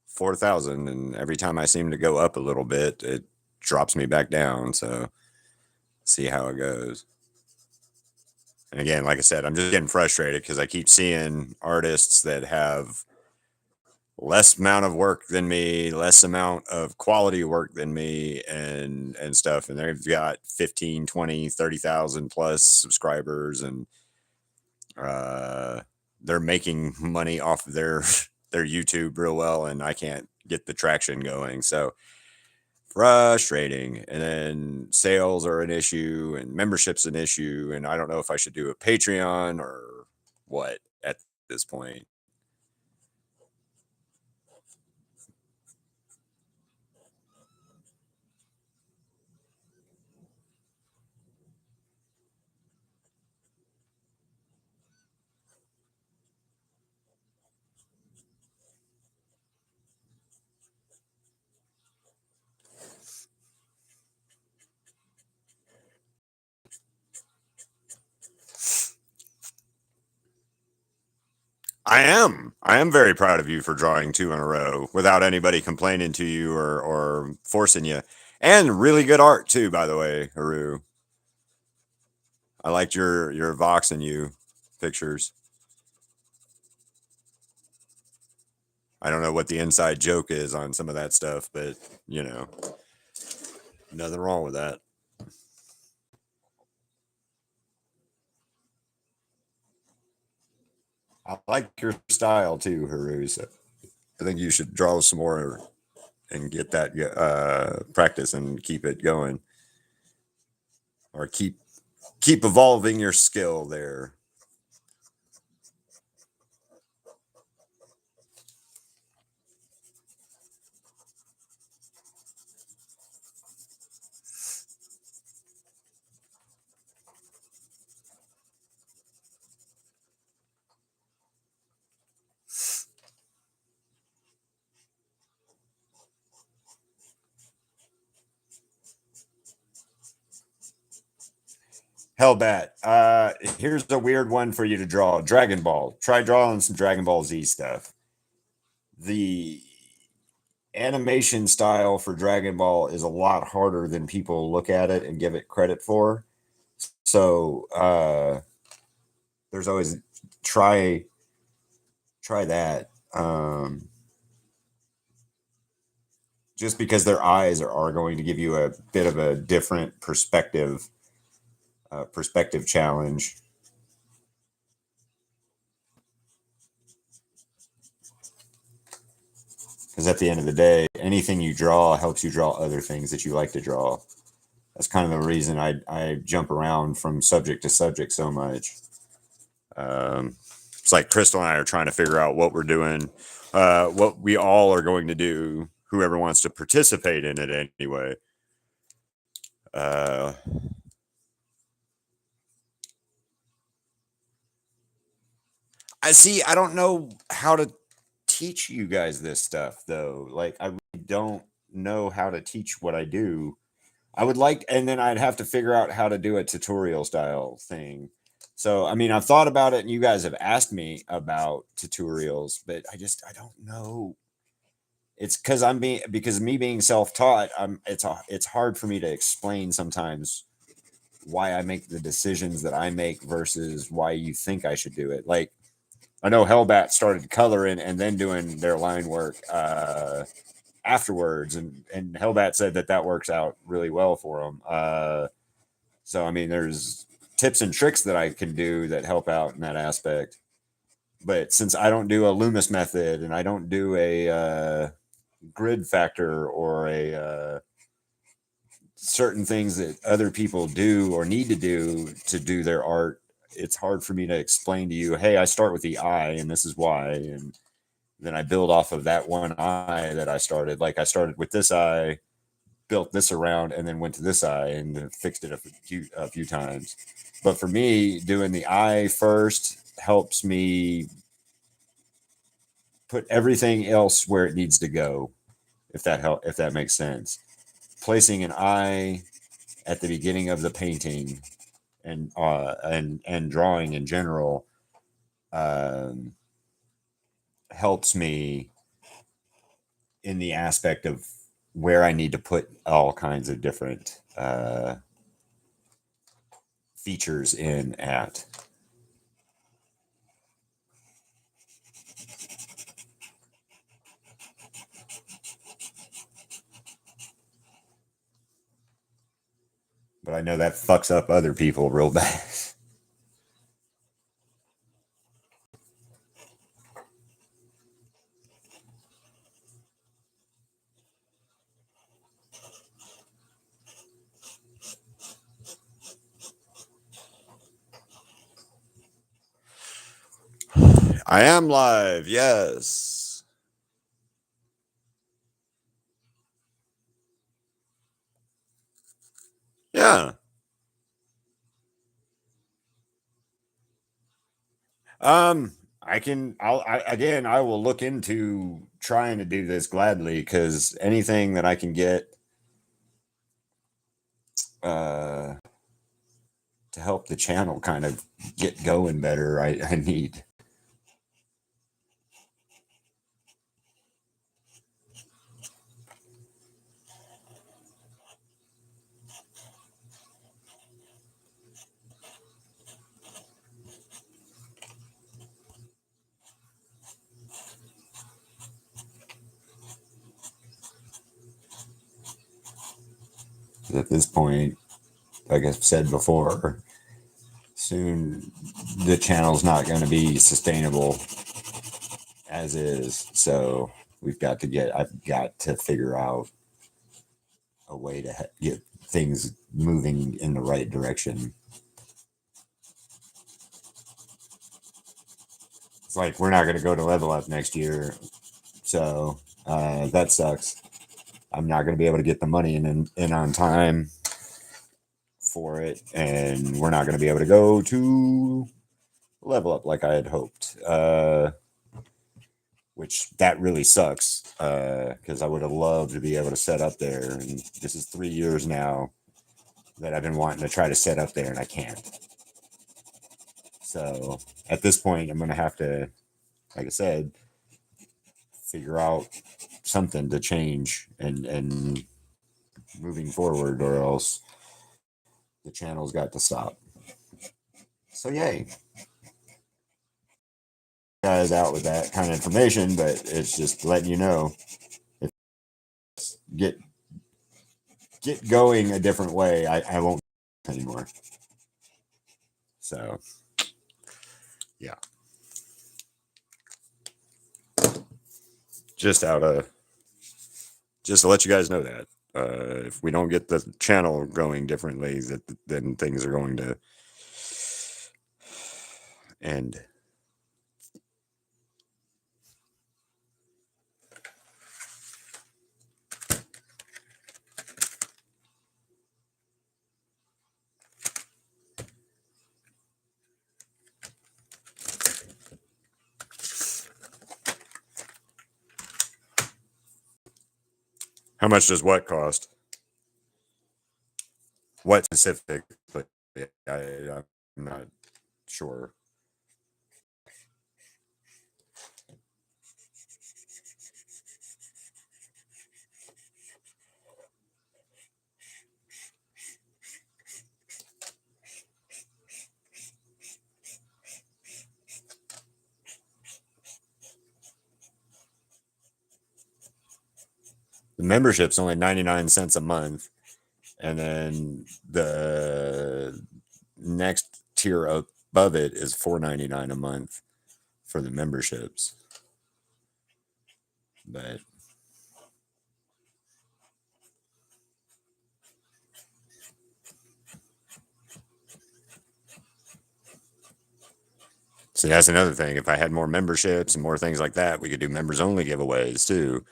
A: 4,000. And every time I seem to go up a little bit, it drops me back down. So see how it goes. And again, like I said, I'm just getting frustrated because I keep seeing artists that have less amount of work than me, less amount of quality work than me, and stuff. And they've got 15, 20, 30,000 plus subscribers, and uh they're making money off of their their YouTube real well, and I can't get the traction going. So frustrating. And then sales are an issue, and membership's an issue, and I don't know if I should do a Patreon or what at this point. I am very proud of you for drawing two in a row without anybody complaining to you or forcing you. And really good art too, by the way, Haru. I liked your Vox and you pictures. I don't know what the inside joke is on some of that stuff, but you know, nothing wrong with that. I like your style too, Haru. So I think you should draw some more and get that practice and keep it going, or keep evolving your skill there. Hellbat. Here's a weird one for you to draw. Dragon Ball. Try drawing some Dragon Ball Z stuff. The animation style for Dragon Ball is a lot harder than people look at it and give it credit for. So there's always try that. Just because their eyes are going to give you a bit of a different perspective challenge. Because at the end of the day, anything you draw helps you draw other things that you like to draw. That's kind of the reason I jump around from subject to subject so much. It's like Crystal and I are trying to figure out what we're doing, what we all are going to do, whoever wants to participate in it anyway. Uh, I see. I don't know how to teach you guys this stuff though. Like, I really don't know how to teach what I do. I would like, and then I'd have to figure out how to do a tutorial style thing. So, I mean, I've thought about it, and you guys have asked me about tutorials, but I don't know. It's because of me being self-taught. It's hard for me to explain sometimes why I make the decisions that I make versus why you think I should do it. Like, I know Hellbat started coloring and then doing their line work afterwards, and Hellbat said that works out really well for him. So I mean, there's tips and tricks that I can do that help out in that aspect. But since I don't do a Loomis method and I don't do a grid factor or a certain things that other people do or need to do their art, it's hard for me to explain to you, hey, I start with the eye and this is why, and then I build off of that one eye that I started. Like, I started with this eye, built this around, and then went to this eye and fixed it a few times. But for me, doing the eye first helps me put everything else where it needs to go. If that makes sense. Placing an eye at the beginning of the painting and drawing in general um, helps me in the aspect of where I need to put all kinds of different features in at. But I know that fucks up other people real bad. I am live, yes. Yeah. I will look into trying to do this gladly, because anything that I can get to help the channel kind of get going better, I need. At this point, like I've said before, soon the channel's not going to be sustainable as is. So I've got to figure out a way to get things moving in the right direction. It's like we're not going to go to level up next year. So that sucks. I'm not going to be able to get the money in on time for it, and we're not going to be able to go to level up like I had hoped, which that really sucks, because I would have loved to be able to set up there. And this is 3 years now that I've been wanting to try to set up there, and I can't. So at this point, I'm going to have to, like I said, figure out something to change and moving forward, or else the channel's got to stop. So yay. Guys out with that kind of information, but it's just letting you know, if get going a different way, I won't anymore. So yeah, just to let you guys know that if we don't get the channel going differently, then things are going to end. How much does what cost? What specifically? I'm not sure. The membership's only 99 cents a month, and then the next tier above it is $4.99 a month for the memberships. But see, that's another thing. If I had more memberships and more things like that, we could do members only giveaways too.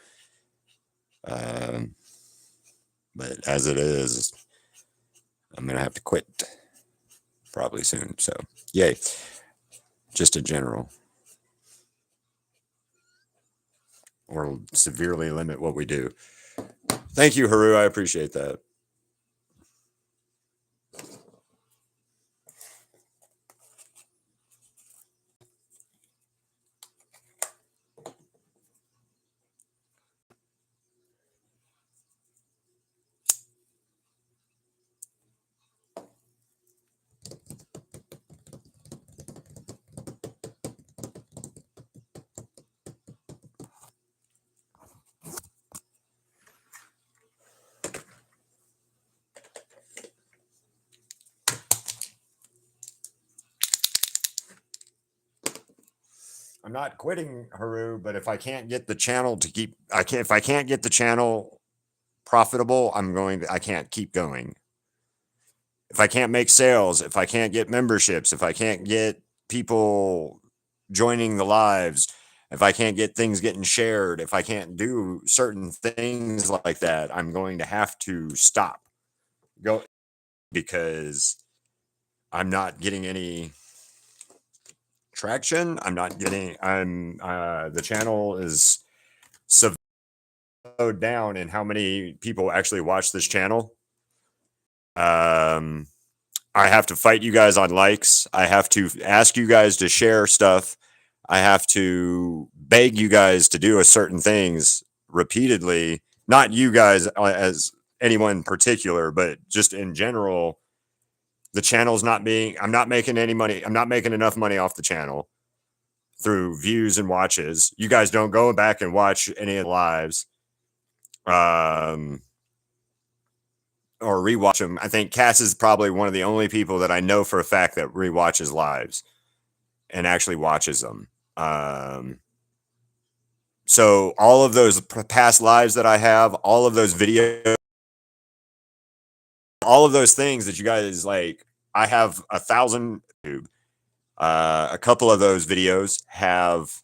A: But as it is, I'm gonna have to quit probably soon. So yay. Just a general. Or severely limit what we do. Thank you, Haru. I appreciate that. I'm not quitting Haru, but if I can't get the channel to keep, if I can't get the channel profitable, I can't keep going. If I can't make sales, if I can't get memberships, if I can't get people joining the lives, if I can't get things getting shared, if I can't do certain things like that, I'm going to have to stop go because I'm not getting any traction. The channel is so down in how many people actually watch this channel. I have to fight you guys on likes. I have to ask you guys to share stuff. I have to beg you guys to do a certain things repeatedly. Not you guys as anyone in particular, but just in general. The channel's I'm not making any money. I'm not making enough money off the channel through views and watches. You guys don't go back and watch any of the lives. Or rewatch them. I think Cass is probably one of the only people that I know for a fact that rewatches lives and actually watches them. So all of those past lives that I have, all of those videos, all of those things that you guys like, I have 1,000 YouTube. A couple of those videos have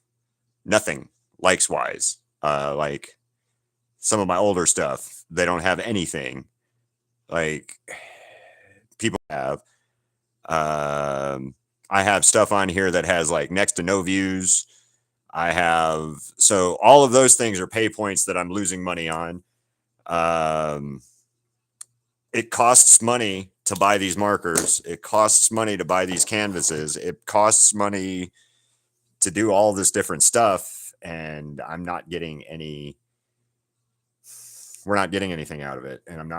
A: nothing likes wise. Like some of my older stuff, they don't have anything. Like people have. I have stuff on here that has like next to no views. So all of those things are pay points that I'm losing money on. It costs money to buy these markers. It costs money to buy these canvases. It costs money to do all this different stuff, and I'm not getting any. We're not getting anything out of it, and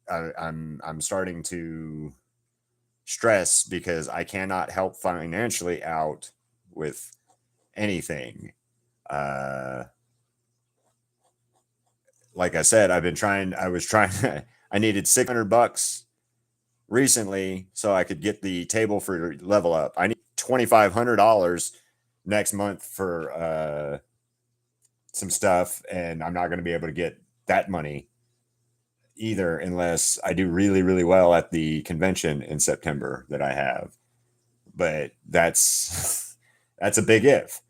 A: I'm starting to stress because I cannot help financially out with anything. Like I said, I needed $600 recently so I could get the table for level up. I need $2,500 next month for some stuff, and I'm not going to be able to get that money either unless I do really, really well at the convention in September that I have. But that's a big if.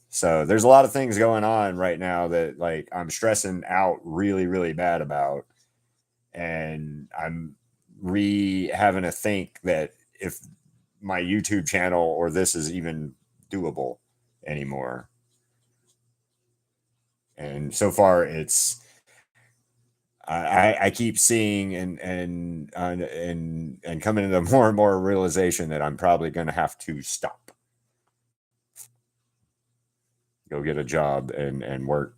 A: So there's a lot of things going on right now that like I'm stressing out really, really bad about. And I'm having to think that if my YouTube channel or this is even doable anymore. And so far I keep seeing and coming into more and more realization that I'm probably going to have to stop, go get a job and work,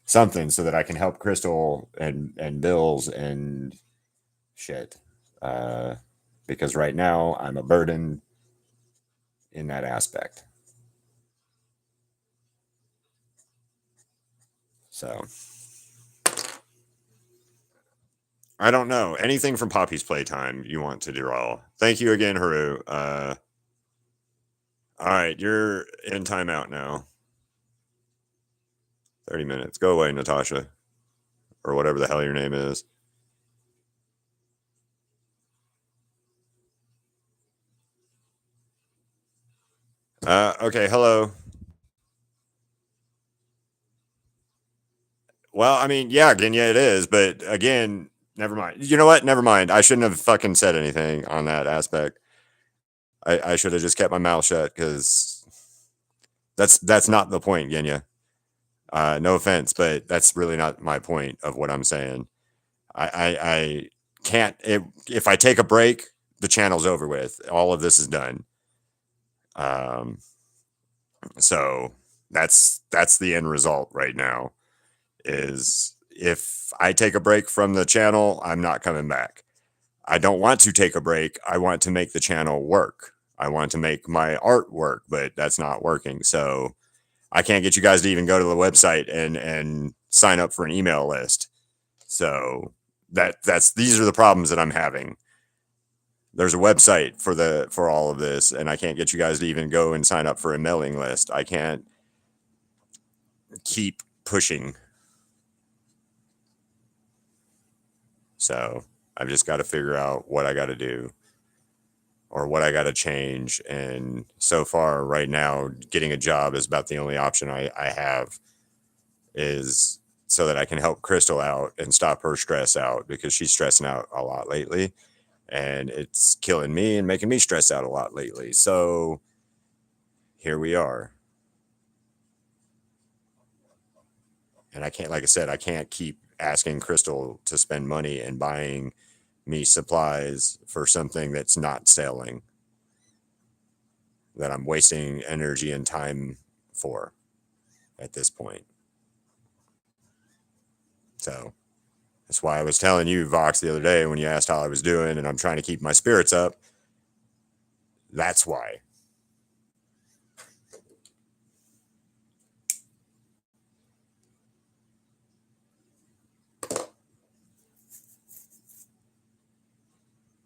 A: something so that I can help Crystal and Bills and shit. Because right now I'm a burden in that aspect. So I don't know. Anything from Poppy's Playtime you want to draw. Thank you again, Haru. All right, you're in timeout now. 30 minutes. Go away, Natasha. Or whatever the hell your name is. Okay, hello. Well, I mean, yeah, again, yeah, it is. But again, never mind. You know what? Never mind. I shouldn't have fucking said anything on that aspect. I should have just kept my mouth shut because that's not the point, Genya. No offense, but that's really not my point of what I'm saying. I can't. If I take a break, the channel's over with. All of this is done. So that's the end result right now. Is if I take a break from the channel, I'm not coming back. I don't want to take a break. I want to make the channel work. I want to make my art work, but that's not working. So I can't get you guys to even go to the website and sign up for an email list. So these are the problems that I'm having. There's a website for all of this, and I can't get you guys to even go and sign up for a mailing list. I can't keep pushing. So I've just got to figure out what I got to do or what I got to change. And so far, right now, getting a job is about the only option I have, is so that I can help Crystal out and stop her stress out, because she's stressing out a lot lately and it's killing me and making me stress out a lot lately. So here we are. And I can't, like I said, I can't keep asking Crystal to spend money and buying me supplies for something that's not selling, that I'm wasting energy and time for at this point. So that's why I was telling you, Vox, the other day when you asked how I was doing, and I'm trying to keep my spirits up. That's why.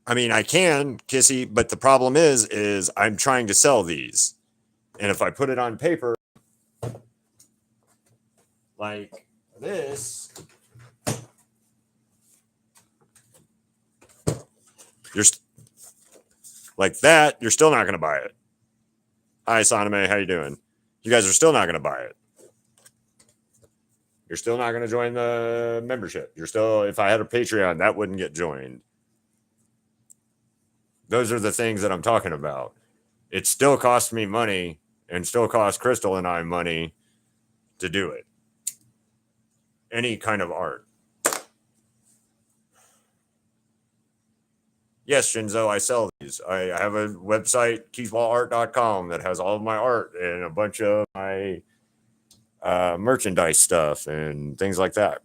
A: I mean, I can, Kissy, but the problem is I'm trying to sell these. And if I put it on paper like this, like that, you're still not going to buy it. Hi, Soname, how you doing? You guys are still not going to buy it. You're still not going to join the membership. You're still, if I had a Patreon, that wouldn't get joined. Those are the things that I'm talking about. It still costs me money and still costs Crystal and I money to do it. Any kind of art. Yes, Shinzo, I sell these. I have a website, keithwallart.com, that has all of my art and a bunch of my merchandise stuff and things like that.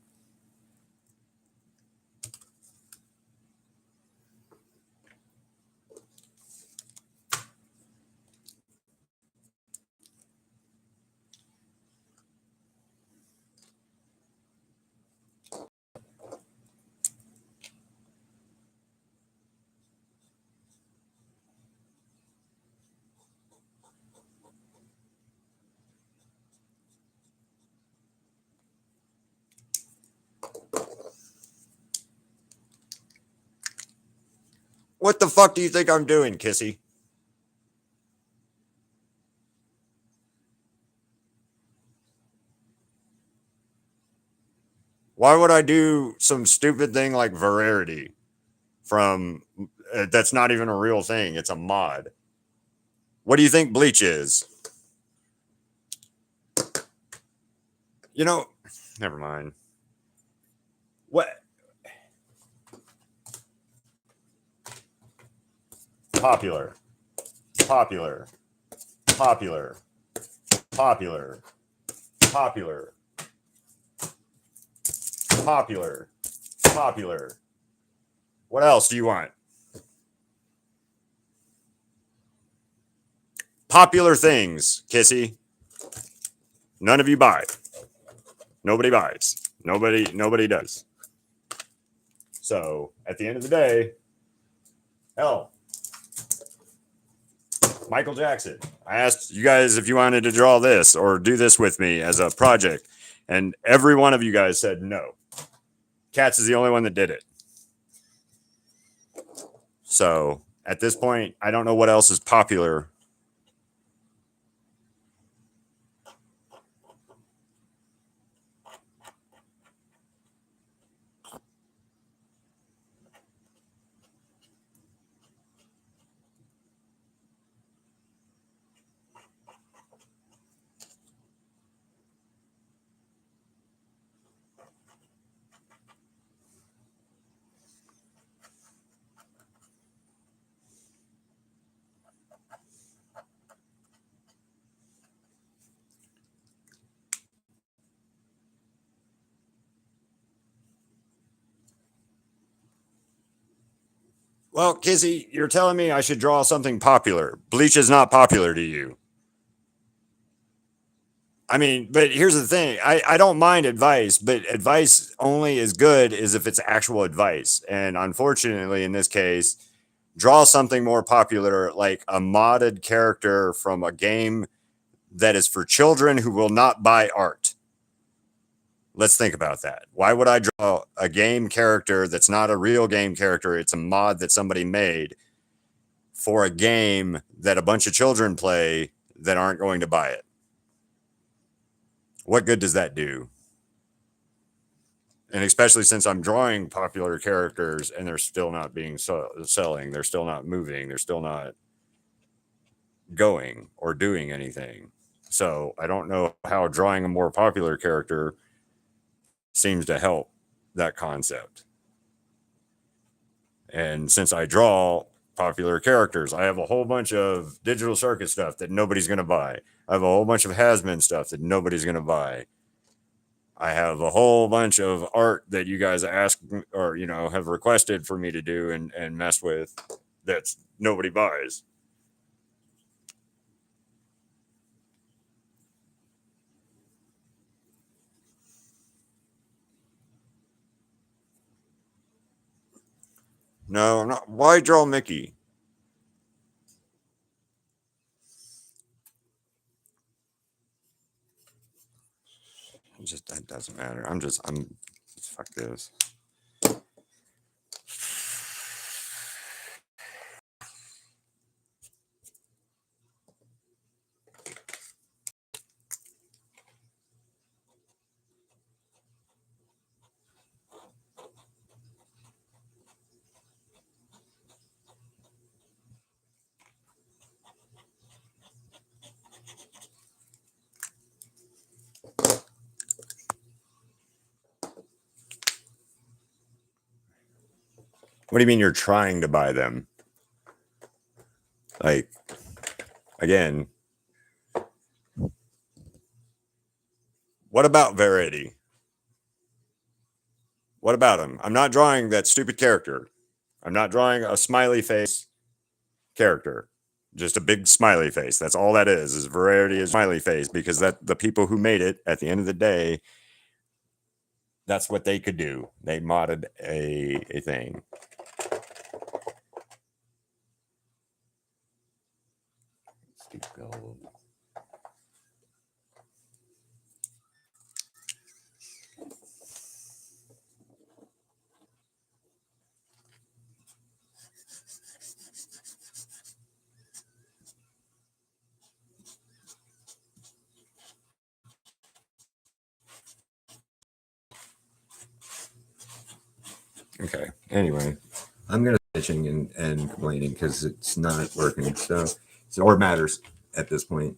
A: What the fuck do you think I'm doing, Kissy? Why would I do some stupid thing like Verarity from that's not even a real thing? It's a mod. What do you think Bleach is? You know, never mind. What? Popular. Popular. Popular. Popular. Popular. Popular. Popular. What else do you want? Popular things, Kissy. None of you buy. Nobody buys. Nobody does. So at the end of the day, hell, Michael Jackson. I asked you guys if you wanted to draw this or do this with me as a project, and every one of you guys said no. Katz is the only one that did it. So at this point, I don't know what else is popular. Well, Kizzy, you're telling me I should draw something popular. Bleach is not popular to you. I mean, but here's the thing. I don't mind advice, but advice only is good as if it's actual advice. And unfortunately, in this case, Draw something more popular, like a modded character from a game that is for children who will not buy art. Let's think about that. Why would I draw a game character that's not a real game character? It's a mod that somebody made for a game that a bunch of children play that aren't going to buy it. What good does that do? And especially since I'm drawing popular characters and they're still not being selling, they're still not moving, they're still not going or doing anything. So I don't know how drawing a more popular character seems to help that concept. And since I draw popular characters, I have a whole bunch of Digital Circuit stuff that nobody's going to buy. I have a whole bunch of Has-Been stuff that nobody's going to buy. I have a whole bunch of art that you guys ask or, you know, have requested for me to do and mess with that nobody buys. No, not. Why draw Mickey? Just that doesn't matter. I'm fuck this. What do you mean you're trying to buy them? Like, again, what about Verity? What about him? I'm not drawing that stupid character. I'm not drawing a smiley face character. Just a big smiley face. That's all that is Verity is smiley face, because that the people who made it at the end of the day, that's what they could do. They modded a thing. Let's keep going. Okay. Anyway, I'm gonna bitching and complaining because it's not working. So or matters at this point.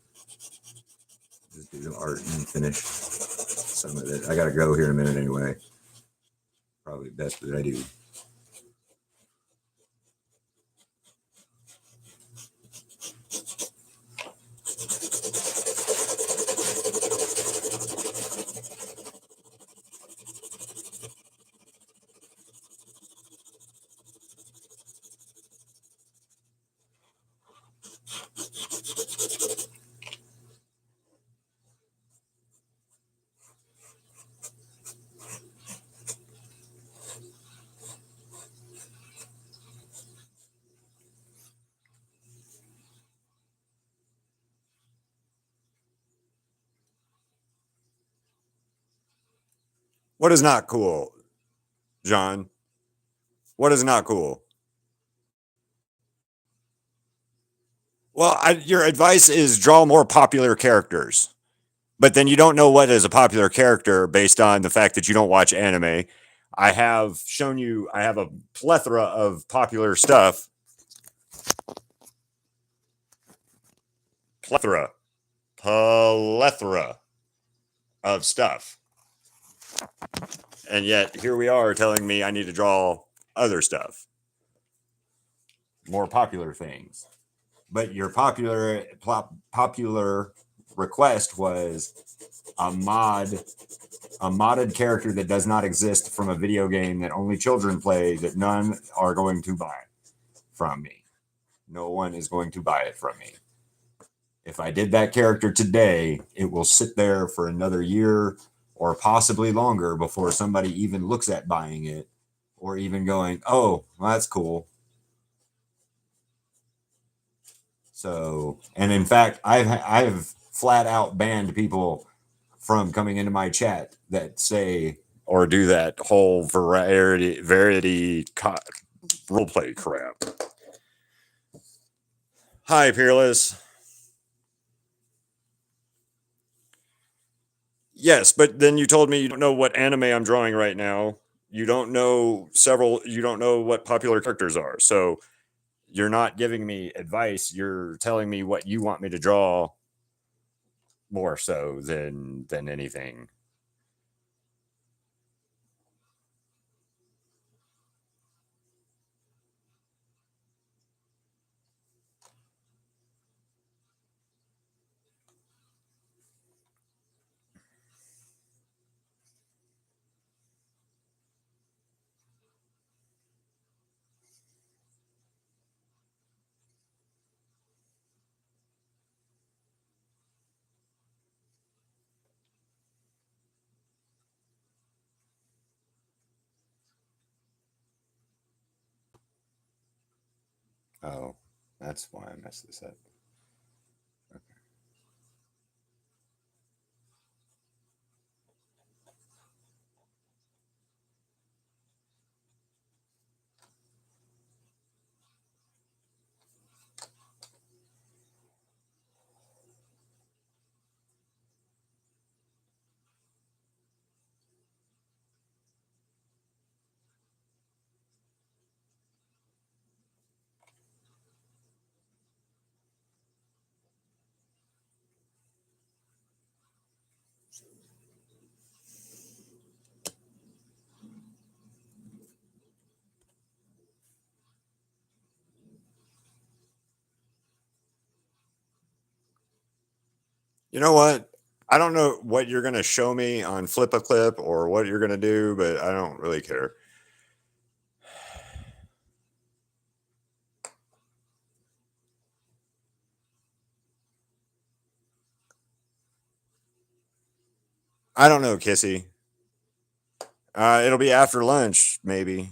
A: Just do the art and finish some of it. I gotta go here in a minute anyway. Probably best that I do. What is not cool, John? What is not cool? Well, your advice is draw more popular characters, but then you don't know what is a popular character based on the fact that you don't watch anime. I have shown you, I have a plethora of popular stuff. Plethora of stuff. And yet here we are telling me I need to draw other stuff, more popular things. But your popular request was a modded character that does not exist from a video game that only children play, that none are going to buy from me. No one is going to buy it from me. If I did that character today, it will sit there for another year or possibly longer before somebody even looks at buying it or even going, oh, well, that's cool. So, and in fact, I've flat out banned people from coming into my chat that say or do that whole variety roleplay crap. Hi, Peerless. Yes, but then you told me you don't know what anime I'm drawing right now. You don't know you don't know what popular characters are. So you're not giving me advice. You're telling me what you want me to draw more so than anything. Oh, that's why I messed this up. You know what? I don't know what you're going to show me on Flip a Clip or what you're going to do, but I don't really care. I don't know, Kissy. It'll be after lunch, maybe.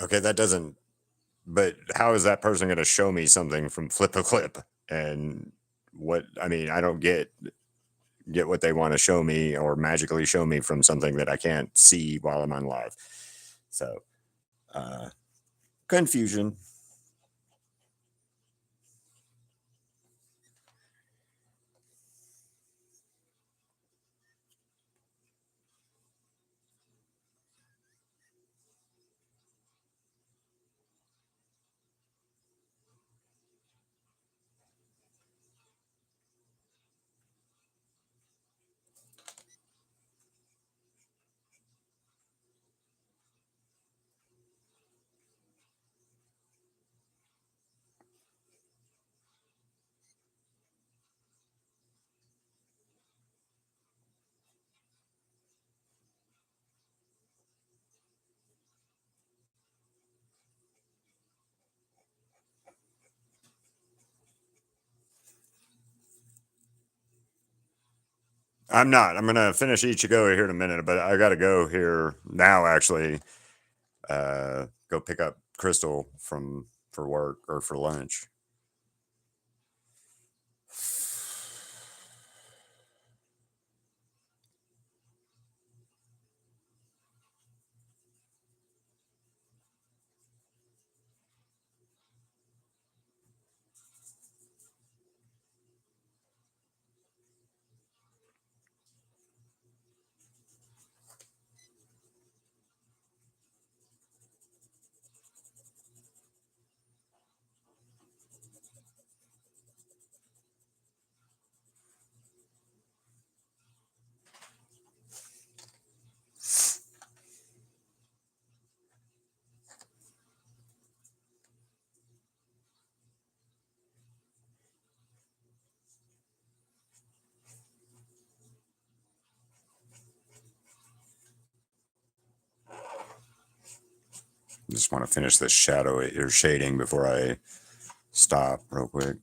A: Okay, that doesn't. But how is that person going to show me something from Flip a Clip? And what I mean, I don't get what they want to show me or magically show me from something that I can't see while I'm on live. So, uh, confusion. I'm not. I'm gonna finish Ichigo here in a minute, but I gotta go here now. Actually, go pick up Crystal from for work or for lunch. Just want to finish this shadow or shading before I stop real quick.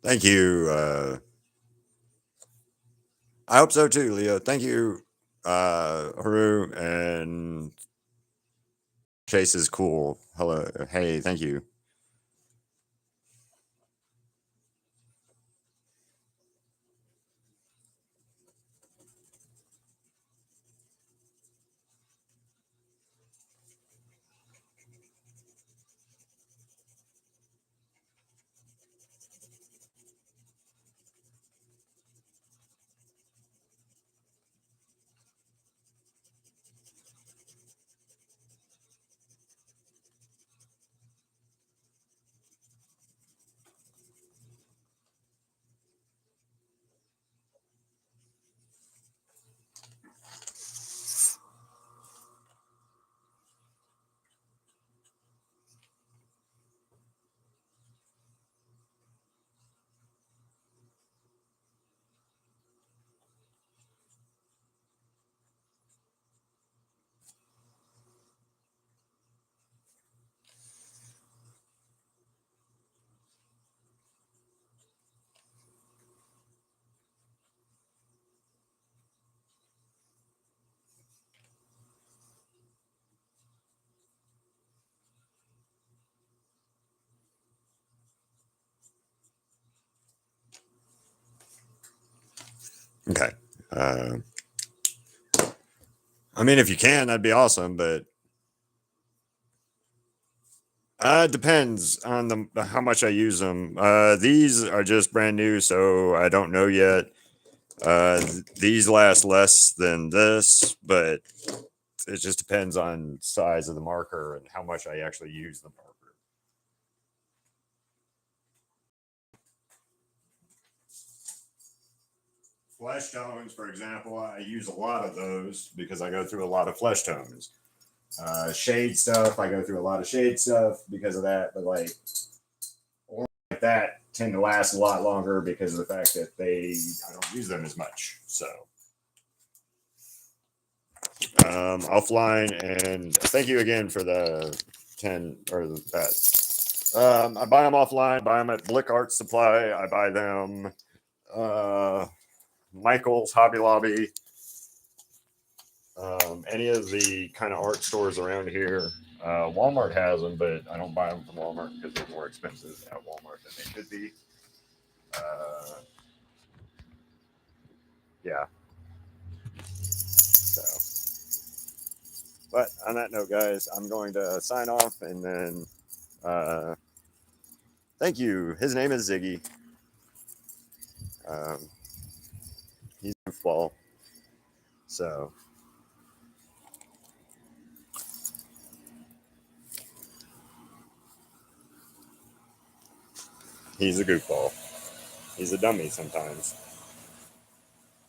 A: Thank you. I hope so too, Leo. Thank you, Haru, and Chase is cool. Hello. Hey, thank you. Okay. I mean, if you can, that'd be awesome, but it depends on the how much I use them. These are just brand new, so I don't know yet. These last less than this, but it just depends on size of the marker and how much I actually use the marker. Flesh tones, for example, I use a lot of those because I go through a lot of flesh tones. Shade stuff, I go through a lot of shade stuff because of that, but like that tend to last a lot longer because of the fact that I don't use them as much. So offline, and thank you again for the 10 or that. I buy them offline, buy them at Blick Art Supply. I buy them Michael's, Hobby Lobby, any of the kind of art stores around here. Walmart has them, but I don't buy them from Walmart because they're more expensive at Walmart than they could be. Yeah. So, but on that note, guys, I'm going to sign off and then thank you. His name is Ziggy. He's a goofball. So, he's a goofball. He's a dummy sometimes.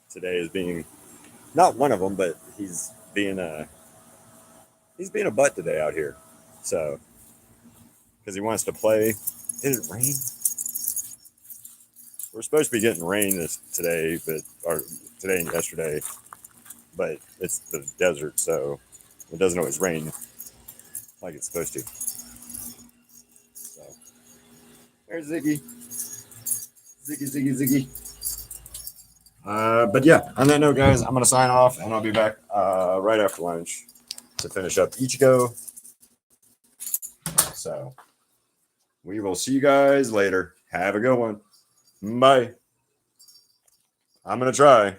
A: Today is being not one of them, but he's being a butt today out here. So, because he wants to play. Did it rain? We're supposed to be getting rain today, or today and yesterday, but it's the desert, so it doesn't always rain like it's supposed to. So there's Ziggy. Ziggy. But yeah, on that note, guys, I'm going to sign off and I'll be back right after lunch to finish up Ichigo. So we will see you guys later. Have a good one. Bye. I'm going to try.